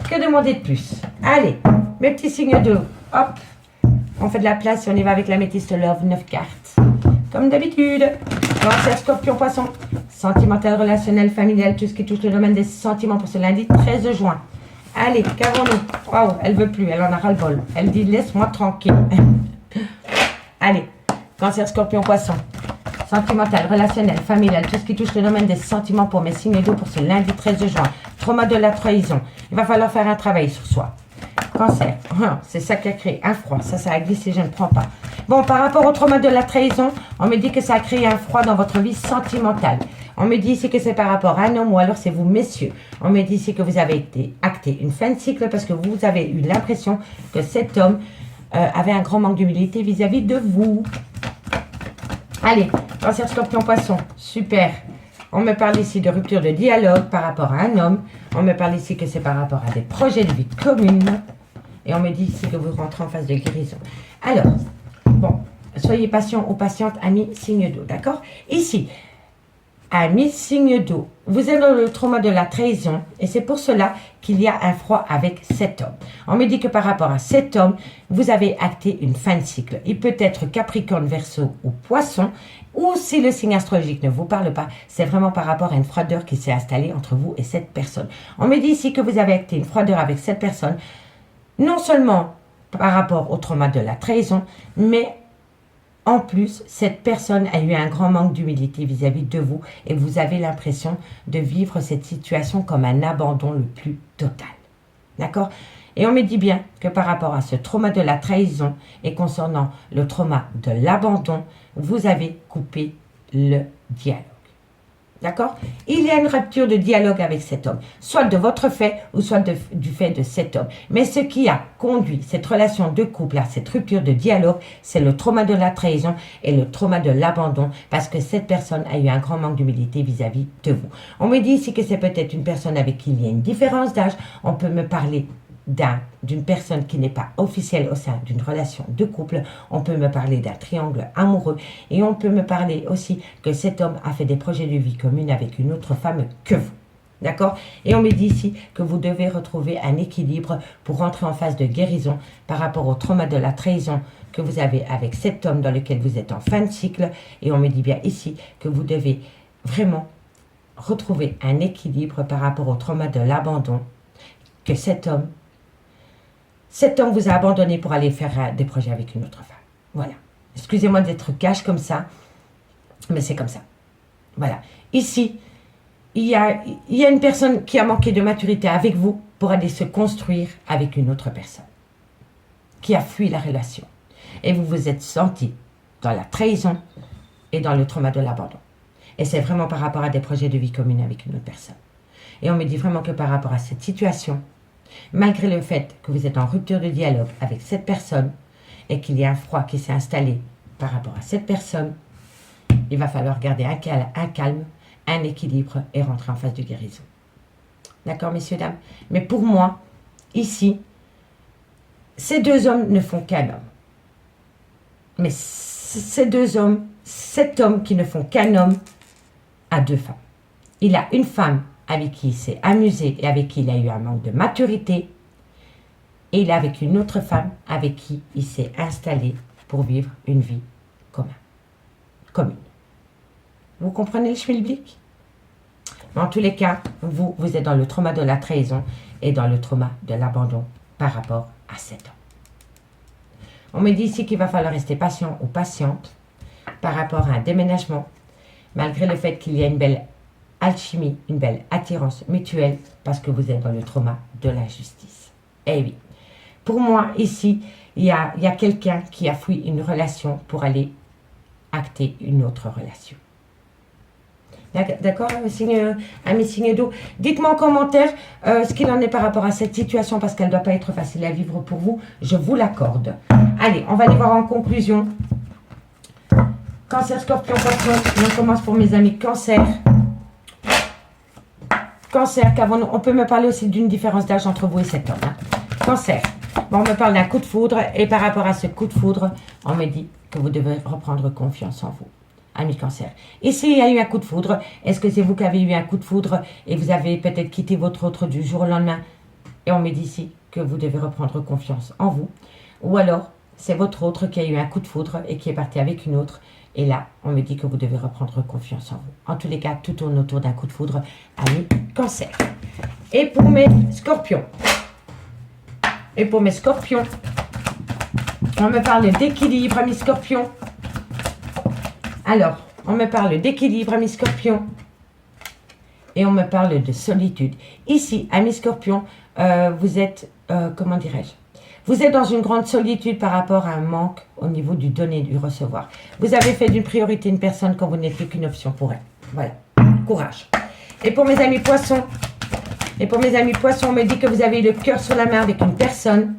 Que demander de plus? Allez, mes petits signes d'eau, hop, on fait de la place et on y va avec l'améthyste love, 9 cartes. Comme d'habitude. Cancer, Scorpion, Poisson, sentimental, relationnel, familial, tout ce qui touche le domaine des sentiments pour ce lundi 13 juin. Allez, qu'avons-nous? Waouh, elle veut plus, elle en a ras-le-bol. Elle dit laisse-moi tranquille. Allez, Cancer, Scorpion, Poisson, sentimental, relationnel, familial, tout ce qui touche le domaine des sentiments pour mes signes d'eau pour ce lundi 13 juin. Trauma de la trahison. Il va falloir faire un travail sur soi. Cancer, c'est ça qui a créé un froid. Ça a glissé, je ne prends pas. Bon, par rapport au trauma de la trahison, on me dit que ça a créé un froid dans votre vie sentimentale. On me dit ici que c'est par rapport à un homme ou alors c'est vous, messieurs. On me dit ici que vous avez été acté une fin de cycle parce que vous avez eu l'impression que cet homme avait un grand manque d'humilité vis-à-vis de vous. Allez, Cancer, Scorpion, Poisson, super. On me parle ici de rupture de dialogue par rapport à un homme. On me parle ici que c'est par rapport à des projets de vie commune. Et on me dit ici que vous rentrez en phase de guérison. Alors, bon, soyez patient ou patiente, amis, signe d'eau, d'accord? Ici, Amis signe d'eau, vous êtes dans le trauma de la trahison et c'est pour cela qu'il y a un froid avec cet homme. On me dit que par rapport à cet homme, vous avez acté une fin de cycle. Il peut être Capricorne, Verseau ou Poisson, ou si le signe astrologique ne vous parle pas, c'est vraiment par rapport à une froideur qui s'est installée entre vous et cette personne. On me dit ici que vous avez acté une froideur avec cette personne, non seulement par rapport au trauma de la trahison, mais en plus, cette personne a eu un grand manque d'humilité vis-à-vis de vous et vous avez l'impression de vivre cette situation comme un abandon le plus total. D'accord? Et on me dit bien que par rapport à ce trauma de la trahison et concernant le trauma de l'abandon, vous avez coupé le dialogue. D'accord? Il y a une rupture de dialogue avec cet homme, soit de votre fait ou soit du fait de cet homme. Mais ce qui a conduit cette relation de couple à cette rupture de dialogue, c'est le trauma de la trahison et le trauma de l'abandon parce que cette personne a eu un grand manque d'humilité vis-à-vis de vous. On me dit ici que c'est peut-être une personne avec qui il y a une différence d'âge. On peut me parler d'une personne qui n'est pas officielle au sein d'une relation de couple, on peut me parler d'un triangle amoureux et on peut me parler aussi que cet homme a fait des projets de vie commune avec une autre femme que vous. D'accord? Et on me dit ici que vous devez retrouver un équilibre pour rentrer en phase de guérison par rapport au trauma de la trahison que vous avez avec cet homme dans lequel vous êtes en fin de cycle. Et on me dit bien ici que vous devez vraiment retrouver un équilibre par rapport au trauma de l'abandon que cet homme vous a abandonné pour aller faire des projets avec une autre femme. Voilà. Excusez-moi d'être cash comme ça, mais c'est comme ça. Voilà. Ici, il y a une personne qui a manqué de maturité avec vous pour aller se construire avec une autre personne, qui a fui la relation. Et vous vous êtes senti dans la trahison et dans le trauma de l'abandon. Et c'est vraiment par rapport à des projets de vie commune avec une autre personne. Et on me dit vraiment que par rapport à cette situation, malgré le fait que vous êtes en rupture de dialogue avec cette personne et qu'il y a un froid qui s'est installé par rapport à cette personne, il va falloir garder un calme, un équilibre et rentrer en phase de guérison. D'accord, messieurs, dames? Mais pour moi, ici, ces deux hommes ne font qu'un homme. Mais ces deux hommes, cet homme qui ne font qu'un homme, a deux femmes. Il a une femme avec qui il s'est amusé et avec qui il a eu un manque de maturité. Et il est avec une autre femme avec qui il s'est installé pour vivre une vie commune. Vous comprenez le schmilblick? En tous les cas, vous êtes dans le trauma de la trahison et dans le trauma de l'abandon par rapport à cet homme. On me dit ici qu'il va falloir rester patient ou patiente par rapport à un déménagement, malgré le fait qu'il y a une belle alchimie, une belle attirance mutuelle, parce que vous êtes dans le trauma de l'injustice. Eh oui. Pour moi, ici, il y a quelqu'un qui a fui une relation pour aller acter une autre relation. D'accord, amis signes d'eau? Dites-moi en commentaire ce qu'il en est par rapport à cette situation, parce qu'elle ne doit pas être facile à vivre pour vous. Je vous l'accorde. Allez, on va aller voir en conclusion. Cancer, Scorpion, Poisson. On commence pour mes amis Cancer. Cancer, qu'avons-nous? On peut me parler aussi d'une différence d'âge entre vous et cet homme. Hein. Cancer. Bon, on me parle d'un coup de foudre. Et par rapport à ce coup de foudre, on me dit que vous devez reprendre confiance en vous. Amis Cancer. Ici, il y a eu un coup de foudre. Est-ce que c'est vous qui avez eu un coup de foudre et vous avez peut-être quitté votre autre du jour au lendemain? Et on me dit ici que vous devez reprendre confiance en vous. Ou alors, c'est votre autre qui a eu un coup de foudre et qui est parti avec une autre. Et là, on me dit que vous devez reprendre confiance en vous. En tous les cas, tout tourne autour d'un coup de foudre, amis Cancer. Et pour mes Scorpions. On me parle d'équilibre, amis Scorpions. Alors, on me parle d'équilibre, amis Scorpions. Et on me parle de solitude. Ici, amis Scorpions, vous êtes, comment dirais-je? Vous êtes dans une grande solitude par rapport à un manque au niveau du donner et du recevoir. Vous avez fait d'une priorité une personne quand vous n'étiez qu'une option pour elle. Voilà. Courage. Et pour mes amis Poissons, on me dit que vous avez le cœur sur la main avec une personne.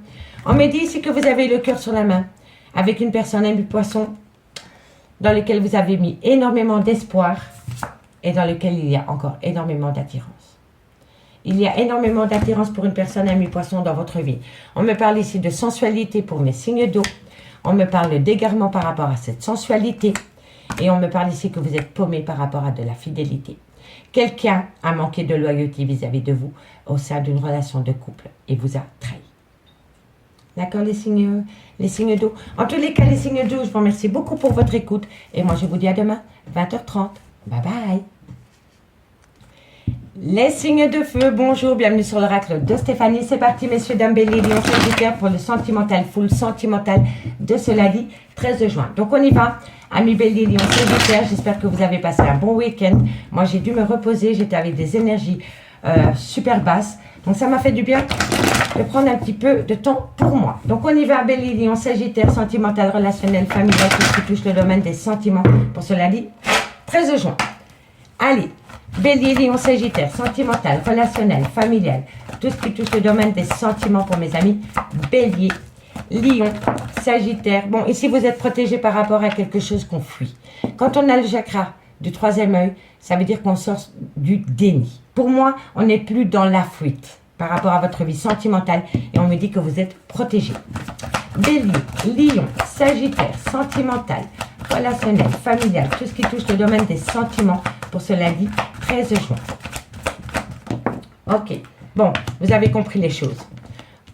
On me dit ici que vous avez le cœur sur la main avec une personne, amis Poissons, dans lequel vous avez mis énormément d'espoir et dans lequel il y a encore énormément d'attirance. Il y a énormément d'attirance pour une personne, amis Poissons, dans votre vie. On me parle ici de sensualité pour mes signes d'eau. On me parle d'égarement par rapport à cette sensualité. Et on me parle ici que vous êtes paumé par rapport à de la fidélité. Quelqu'un a manqué de loyauté vis-à-vis de vous au sein d'une relation de couple et vous a trahi. D'accord, les signes d'eau. En tous les cas, les signes d'eau, je vous remercie beaucoup pour votre écoute. Et moi, je vous dis à demain, 20h30. Bye bye. Les signes de feu, bonjour, bienvenue sur l'oracle de Stéphanie. C'est parti, messieurs, dames, bélier, lion, sagittaire pour le sentimental, full sentimental de ce lundi 13 juin. Donc, on y va. Amis bélier, lion, sagittaire, j'espère que vous avez passé un bon week-end. Moi, j'ai dû me reposer, j'étais avec des énergies super basses. Donc, ça m'a fait du bien de prendre un petit peu de temps pour moi. Donc, on y va, bélier, lion, sagittaire, sentimental, relationnel, familial, tout ce qui touche le domaine des sentiments pour ce lundi 13 juin. Allez. Bélier, lion, sagittaire, sentimental, relationnel, familial, tout ce qui touche le domaine des sentiments pour mes amis. Bélier, lion, sagittaire. Bon, ici vous êtes protégé par rapport à quelque chose qu'on fuit. Quand on a le chakra du troisième œil, ça veut dire qu'on sort du déni. Pour moi, on n'est plus dans la fuite par rapport à votre vie sentimentale et on me dit que vous êtes protégé. Bélier, lion, sagittaire, sentimental, relationnel, familial, tout ce qui touche le domaine des sentiments pour ce lundi 13 juin. Ok, bon, vous avez compris les choses.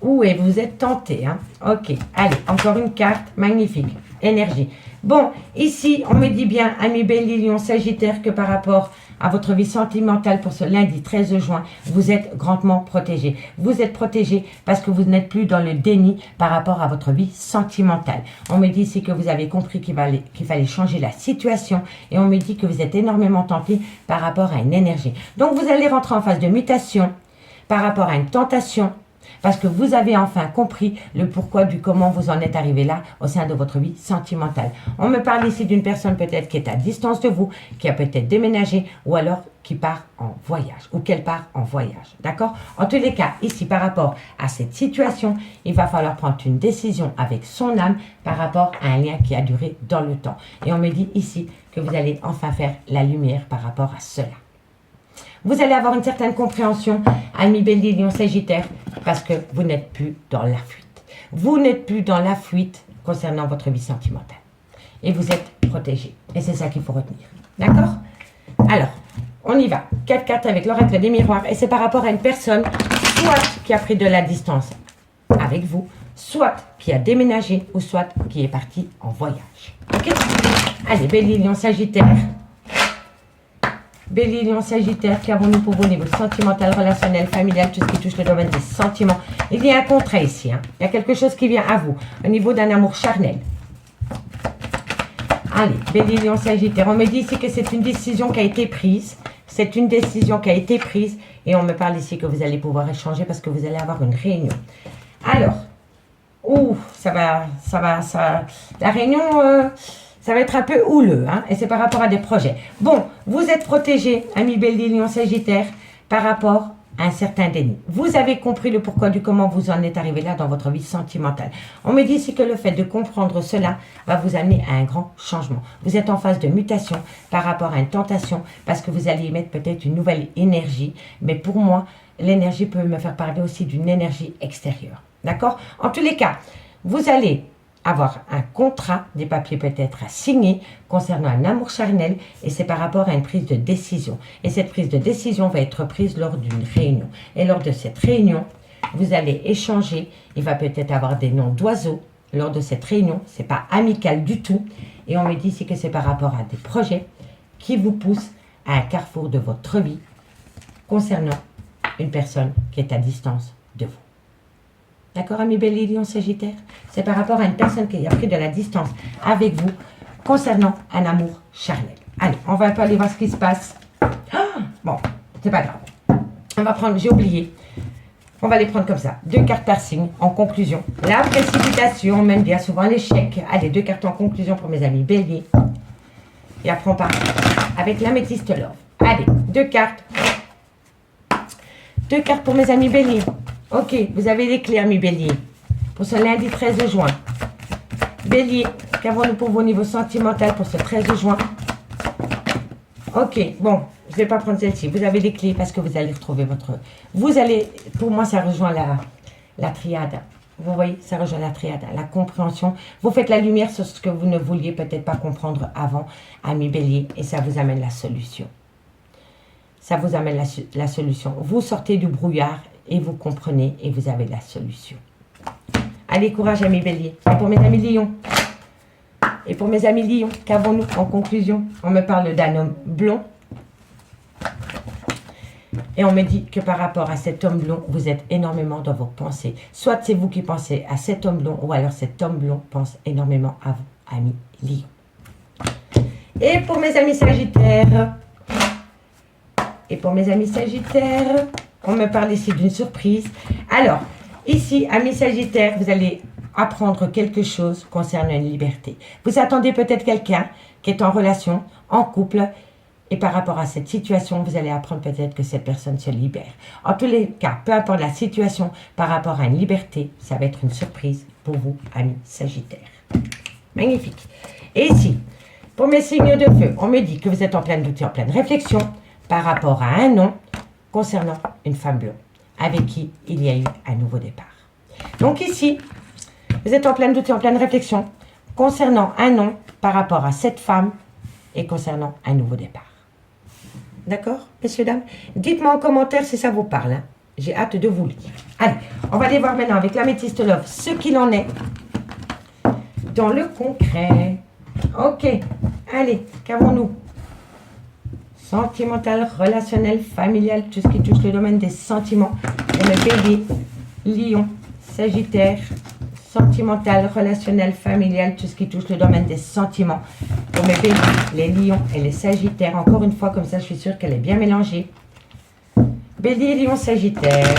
Ouh, et vous êtes tenté, hein. Ok, allez, encore une carte, magnifique, énergie. Bon, ici, on me dit bien, ami bélier, lion, sagittaire, que par rapport à votre vie sentimentale pour ce lundi 13 juin, vous êtes grandement protégé. Vous êtes protégé parce que vous n'êtes plus dans le déni par rapport à votre vie sentimentale. On me dit ici que vous avez compris qu'il fallait changer la situation et on me dit que vous êtes énormément tenté par rapport à une énergie. Donc, vous allez rentrer en phase de mutation par rapport à une tentation parce que vous avez enfin compris le pourquoi du comment vous en êtes arrivé là au sein de votre vie sentimentale. On me parle ici d'une personne peut-être qui est à distance de vous, qui a peut-être déménagé ou alors qui part en voyage ou qu'elle part en voyage. D'accord? En tous les cas, ici par rapport à cette situation, il va falloir prendre une décision avec son âme par rapport à un lien qui a duré dans le temps. Et on me dit ici que vous allez enfin faire la lumière par rapport à cela. Vous allez avoir une certaine compréhension, amis bélier, lion, sagittaire, parce que vous n'êtes plus dans la fuite. Vous n'êtes plus dans la fuite concernant votre vie sentimentale. Et vous êtes protégé. Et c'est ça qu'il faut retenir. D'accord? Alors, on y va. 4 cartes avec l'oracle des miroirs. Et c'est par rapport à une personne, soit qui a pris de la distance avec vous, soit qui a déménagé, ou soit qui est parti en voyage. Ok? Allez, bélier, lion, sagittaire. Bélier, lion, sagittaire, qu'avons-nous pour vos niveaux sentimental, relationnel, familial, tout ce qui touche le domaine des sentiments. Il y a un contrat ici, hein. Il y a quelque chose qui vient à vous, au niveau d'un amour charnel. Allez, bélier, lion, sagittaire, on me dit ici que c'est une décision qui a été prise. C'est une décision qui a été prise et on me parle ici que vous allez pouvoir échanger parce que vous allez avoir une réunion. Alors, la réunion... ça va être un peu houleux, hein, et c'est par rapport à des projets. Bon, vous êtes protégé, ami bélier, lion, sagittaire, par rapport à un certain déni. Vous avez compris le pourquoi du comment vous en êtes arrivé là dans votre vie sentimentale. On me dit ici que le fait de comprendre cela va vous amener à un grand changement. Vous êtes en phase de mutation par rapport à une tentation, parce que vous allez y mettre peut-être une nouvelle énergie. Mais pour moi, l'énergie peut me faire parler aussi d'une énergie extérieure. D'accord? En tous les cas, vous allez avoir un contrat, des papiers peut-être à signer concernant un amour charnel et c'est par rapport à une prise de décision. Et cette prise de décision va être prise lors d'une réunion. Et lors de cette réunion, vous allez échanger, il va peut-être avoir des noms d'oiseaux lors de cette réunion, c'est pas amical du tout. Et on me dit ici que c'est par rapport à des projets qui vous poussent à un carrefour de votre vie concernant une personne qui est à distance de vous. D'accord, ami bélier, lion, sagittaire? C'est par rapport à une personne qui a pris de la distance avec vous concernant un amour charnel. Allez, on va un peu aller voir ce qui se passe. Bon, c'est pas grave. On va prendre, j'ai oublié. On va les prendre comme ça. 2 cartes par signe en conclusion. La précipitation mène bien souvent à l'échec. Allez, 2 cartes en conclusion pour mes amis bélier. Et après on part avec l'améthyste love. Allez, 2 cartes. 2 cartes pour mes amis bélier. Ok, vous avez les clés, amis bélier, pour ce lundi 13 juin. Bélier, qu'avons-nous pour vos niveaux sentimentaux pour ce 13 juin? Ok, bon, je ne vais pas prendre celle-ci. Vous avez les clés parce que vous allez retrouver votre... Vous allez, pour moi, ça rejoint la triade. Vous voyez, ça rejoint la triade, la compréhension. Vous faites la lumière sur ce que vous ne vouliez peut-être pas comprendre avant, ami Bélier, et ça vous amène la solution. Ça vous amène la solution. Vous sortez du brouillard et vous comprenez et vous avez la solution. Allez, courage, ami Bélier. Et pour mes amis Lions. Et pour mes amis Lions, qu'avons-nous en conclusion? On me parle d'un homme blond. Et on me dit que par rapport à cet homme blond, vous êtes énormément dans vos pensées. Soit c'est vous qui pensez à cet homme blond, ou alors cet homme blond pense énormément à vous, amis Lions. Et pour mes amis Sagittaires, on me parle ici d'une surprise. Alors, ici, amis Sagittaires, vous allez apprendre quelque chose concernant une liberté. Vous attendez peut-être quelqu'un qui est en relation, en couple, et par rapport à cette situation, vous allez apprendre peut-être que cette personne se libère. En tous les cas, peu importe la situation, par rapport à une liberté, ça va être une surprise pour vous, amis Sagittaires. Magnifique. Et ici, pour mes signes de feu, on me dit que vous êtes en plein doute et en pleine réflexion par rapport à un nom concernant une femme blonde avec qui il y a eu un nouveau départ. Donc ici, vous êtes en plein doute et en pleine réflexion concernant un nom par rapport à cette femme et concernant un nouveau départ. D'accord, messieurs, dames? Dites-moi en commentaire si ça vous parle. Hein. J'ai hâte de vous lire. Allez, on va aller voir maintenant avec l'améthyste love ce qu'il en est dans le concret. Ok, allez, qu'avons-nous? Sentimental, relationnel, familial, tout ce qui touche le domaine des sentiments. Pour le Bélier, Lion, Sagittaire, sentimental, relationnel, familial, tout ce qui touche le domaine des sentiments. Pour mes Béliers, les Lions et les Sagittaires. Encore une fois, comme ça, je suis sûre qu'elle est bien mélangée. Bélier, Lion, Sagittaire.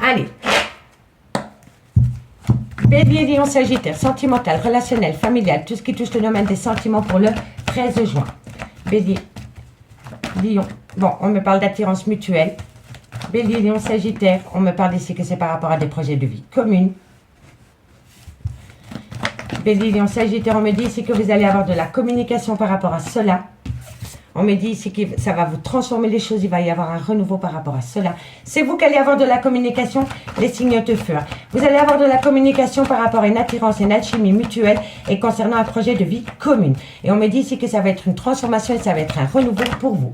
Allez. Bélier, Lion, Sagittaire, sentimental, relationnel, familial, tout ce qui touche le domaine des sentiments pour le 13 juin. Bélier, Lion. Bon, on me parle d'attirance mutuelle. Bélier, Lion, Sagittaire, on me parle ici que c'est par rapport à des projets de vie communs. Bélier, Lion, Sagittaire, on me dit ici que vous allez avoir de la communication par rapport à cela. On me dit ici que ça va vous transformer les choses, il va y avoir un renouveau par rapport à cela. C'est vous qui allez avoir de la communication, les signes de feu. Vous allez avoir de la communication par rapport à une attirance, une alchimie mutuelle et concernant un projet de vie commune. Et on me dit ici que ça va être une transformation et ça va être un renouveau pour vous.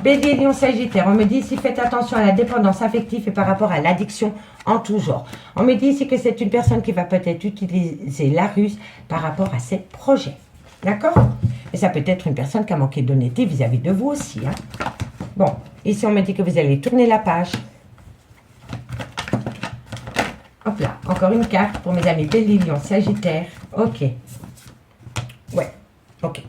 Bélier, Lion, Sagittaire, on me dit ici faites attention à la dépendance affective et par rapport à l'addiction en tout genre. On me dit ici que c'est une personne qui va peut-être utiliser la ruse par rapport à ses projets. D'accord? Et ça peut être une personne qui a manqué d'honnêteté vis-à-vis de vous aussi. Hein. Bon, ici on me dit que vous allez tourner la page. Hop là, encore une carte pour mes amis Bélier, Lion, Sagittaire. Ok. Ouais, ok.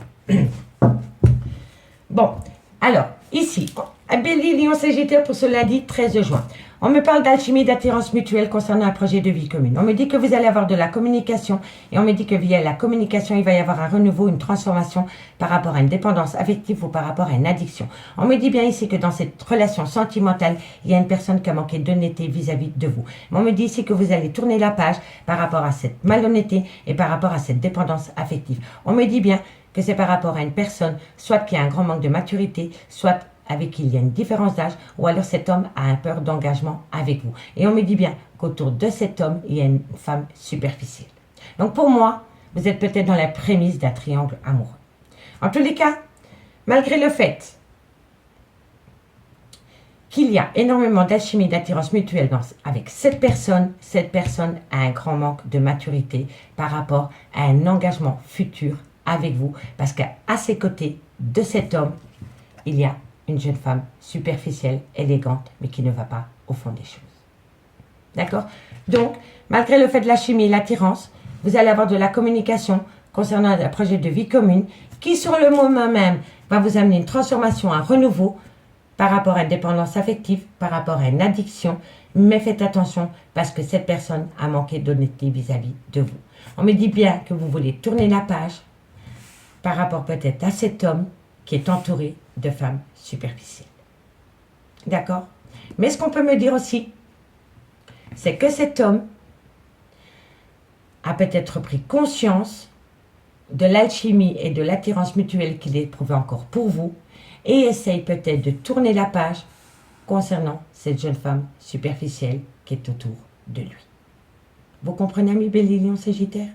Bon, alors, ici, Bélier, Lion, Sagittaire pour ce lundi 13 juin. On me parle d'alchimie, d'attirance mutuelle concernant un projet de vie commune. On me dit que vous allez avoir de la communication et on me dit que via la communication, il va y avoir un renouveau, une transformation par rapport à une dépendance affective ou par rapport à une addiction. On me dit bien ici que dans cette relation sentimentale, il y a une personne qui a manqué d'honnêteté vis-à-vis de vous. Mais on me dit ici que vous allez tourner la page par rapport à cette malhonnêteté et par rapport à cette dépendance affective. On me dit bien que c'est par rapport à une personne, soit qui a un grand manque de maturité, soit avec qui il y a une différence d'âge, ou alors cet homme a un peur d'engagement avec vous. Et on me dit bien qu'autour de cet homme, il y a une femme superficielle. Donc pour moi, vous êtes peut-être dans la prémisse d'un triangle amoureux. En tous les cas, malgré le fait qu'il y a énormément d'alchimie, d'attirance mutuelle avec cette personne a un grand manque de maturité par rapport à un engagement futur avec vous, parce qu'à ses côtés de cet homme, il y a une jeune femme superficielle, élégante, mais qui ne va pas au fond des choses. D'accord? Donc, malgré le fait de la chimie et l'attirance, vous allez avoir de la communication concernant un projet de vie commune qui, sur le moment même, va vous amener une transformation, un renouveau par rapport à une dépendance affective, par rapport à une addiction. Mais faites attention parce que cette personne a manqué d'honnêteté vis-à-vis de vous. On me dit bien que vous voulez tourner la page par rapport peut-être à cet homme qui est entouré de femmes superficielles. D'accord? Mais ce qu'on peut me dire aussi, c'est que cet homme a peut-être pris conscience de l'alchimie et de l'attirance mutuelle qu'il éprouvait encore pour vous et essaye peut-être de tourner la page concernant cette jeune femme superficielle qui est autour de lui. Vous comprenez, ami Bélier, Lion, Sagittaire?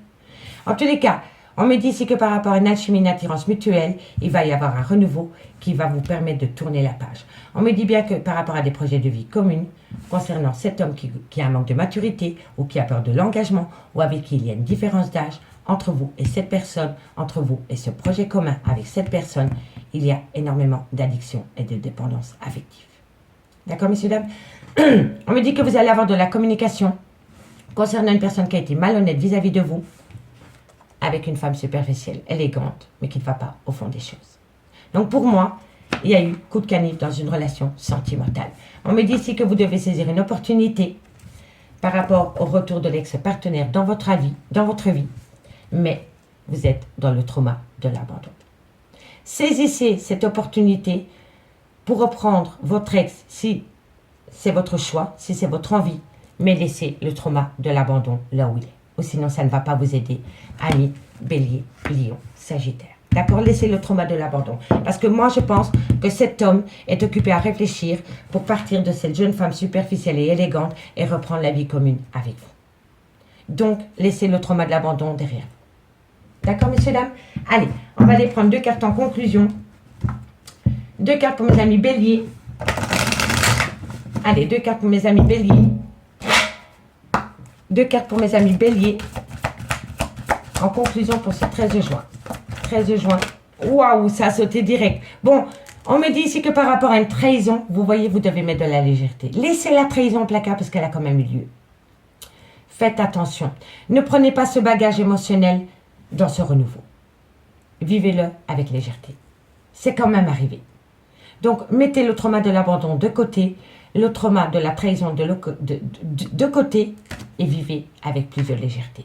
En tous les cas, on me dit ici que par rapport à une alchimie, une attirance mutuelle, il va y avoir un renouveau qui va vous permettre de tourner la page. On me dit bien que par rapport à des projets de vie communs, concernant cet homme qui a un manque de maturité ou qui a peur de l'engagement ou avec qui il y a une différence d'âge entre vous et cette personne, entre vous et ce projet commun avec cette personne, il y a énormément d'addiction et de dépendance affective. D'accord, messieurs, dames? On me dit que vous allez avoir de la communication concernant une personne qui a été malhonnête vis-à-vis de vous, avec une femme superficielle, élégante, mais qui ne va pas au fond des choses. Donc pour moi, il y a eu coup de canif dans une relation sentimentale. On me dit ici que vous devez saisir une opportunité par rapport au retour de l'ex-partenaire dans votre vie, mais vous êtes dans le trauma de l'abandon. Saisissez cette opportunité pour reprendre votre ex si c'est votre choix, si c'est votre envie, mais laissez le trauma de l'abandon là où il est. Ou sinon, ça ne va pas vous aider, amis, Bélier, Lion, Sagittaire. D'accord? Laissez le trauma de l'abandon. Parce que moi, je pense que cet homme est occupé à réfléchir pour partir de cette jeune femme superficielle et élégante et reprendre la vie commune avec vous. Donc, laissez le trauma de l'abandon derrière vous. D'accord, messieurs, dames? Allez, on va aller prendre 2 cartes en conclusion. 2 cartes pour mes amis Bélier. Allez, 2 cartes pour mes amis Bélier. 2 cartes pour mes amis Bélier. En conclusion pour ce 13 juin. 13 juin. Waouh, ça a sauté direct. Bon, on me dit ici que par rapport à une trahison, vous voyez, vous devez mettre de la légèreté. Laissez la trahison au placard parce qu'elle a quand même eu lieu. Faites attention. Ne prenez pas ce bagage émotionnel dans ce renouveau. Vivez-le avec légèreté. C'est quand même arrivé. Donc, mettez le trauma de l'abandon de côté, le trauma de la trahison de côté et vivez avec plus de légèreté.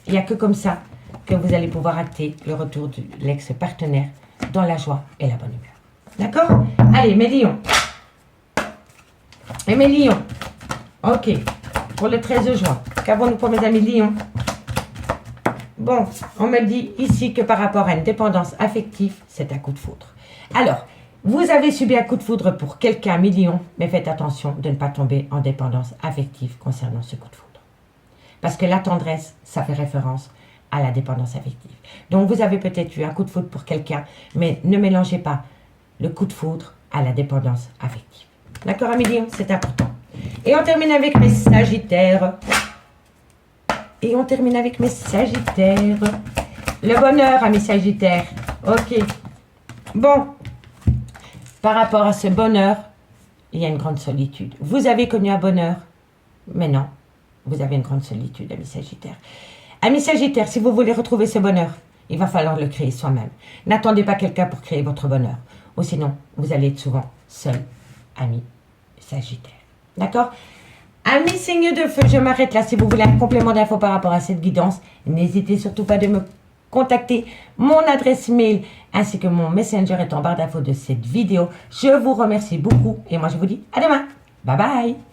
Il n'y a que comme ça que vous allez pouvoir acter le retour de l'ex-partenaire dans la joie et la bonne humeur. D'accord? Allez, mes lions. Et mes lions. Ok. Pour le 13 juin. Qu'avons-nous pour mes amis lions? Bon, on me dit ici que par rapport à une dépendance affective, c'est un coup de foudre. Alors, vous avez subi un coup de foudre pour quelqu'un, mes lions, mais faites attention de ne pas tomber en dépendance affective concernant ce coup de foudre. Parce que la tendresse, ça fait référence à la dépendance affective. Donc, vous avez peut-être eu un coup de foudre pour quelqu'un, mais ne mélangez pas le coup de foudre à la dépendance affective. D'accord, amis lions? C'est important. Et on termine avec mes sagittaires. Et on termine avec mes sagittaires. Le bonheur, amis sagittaires. Ok. Bon. Par rapport à ce bonheur, il y a une grande solitude. Vous avez connu un bonheur, mais non. Vous avez une grande solitude, amis sagittaires. Amis sagittaires, si vous voulez retrouver ce bonheur, il va falloir le créer soi-même. N'attendez pas quelqu'un pour créer votre bonheur. Ou sinon, vous allez être souvent seul, amis sagittaires. D'accord? Amis signes de feu, je m'arrête là. Si vous voulez un complément d'infos par rapport à cette guidance, n'hésitez surtout pas de me contacter. Mon adresse mail ainsi que mon messenger est en barre d'infos de cette vidéo. Je vous remercie beaucoup et moi je vous dis à demain. Bye bye.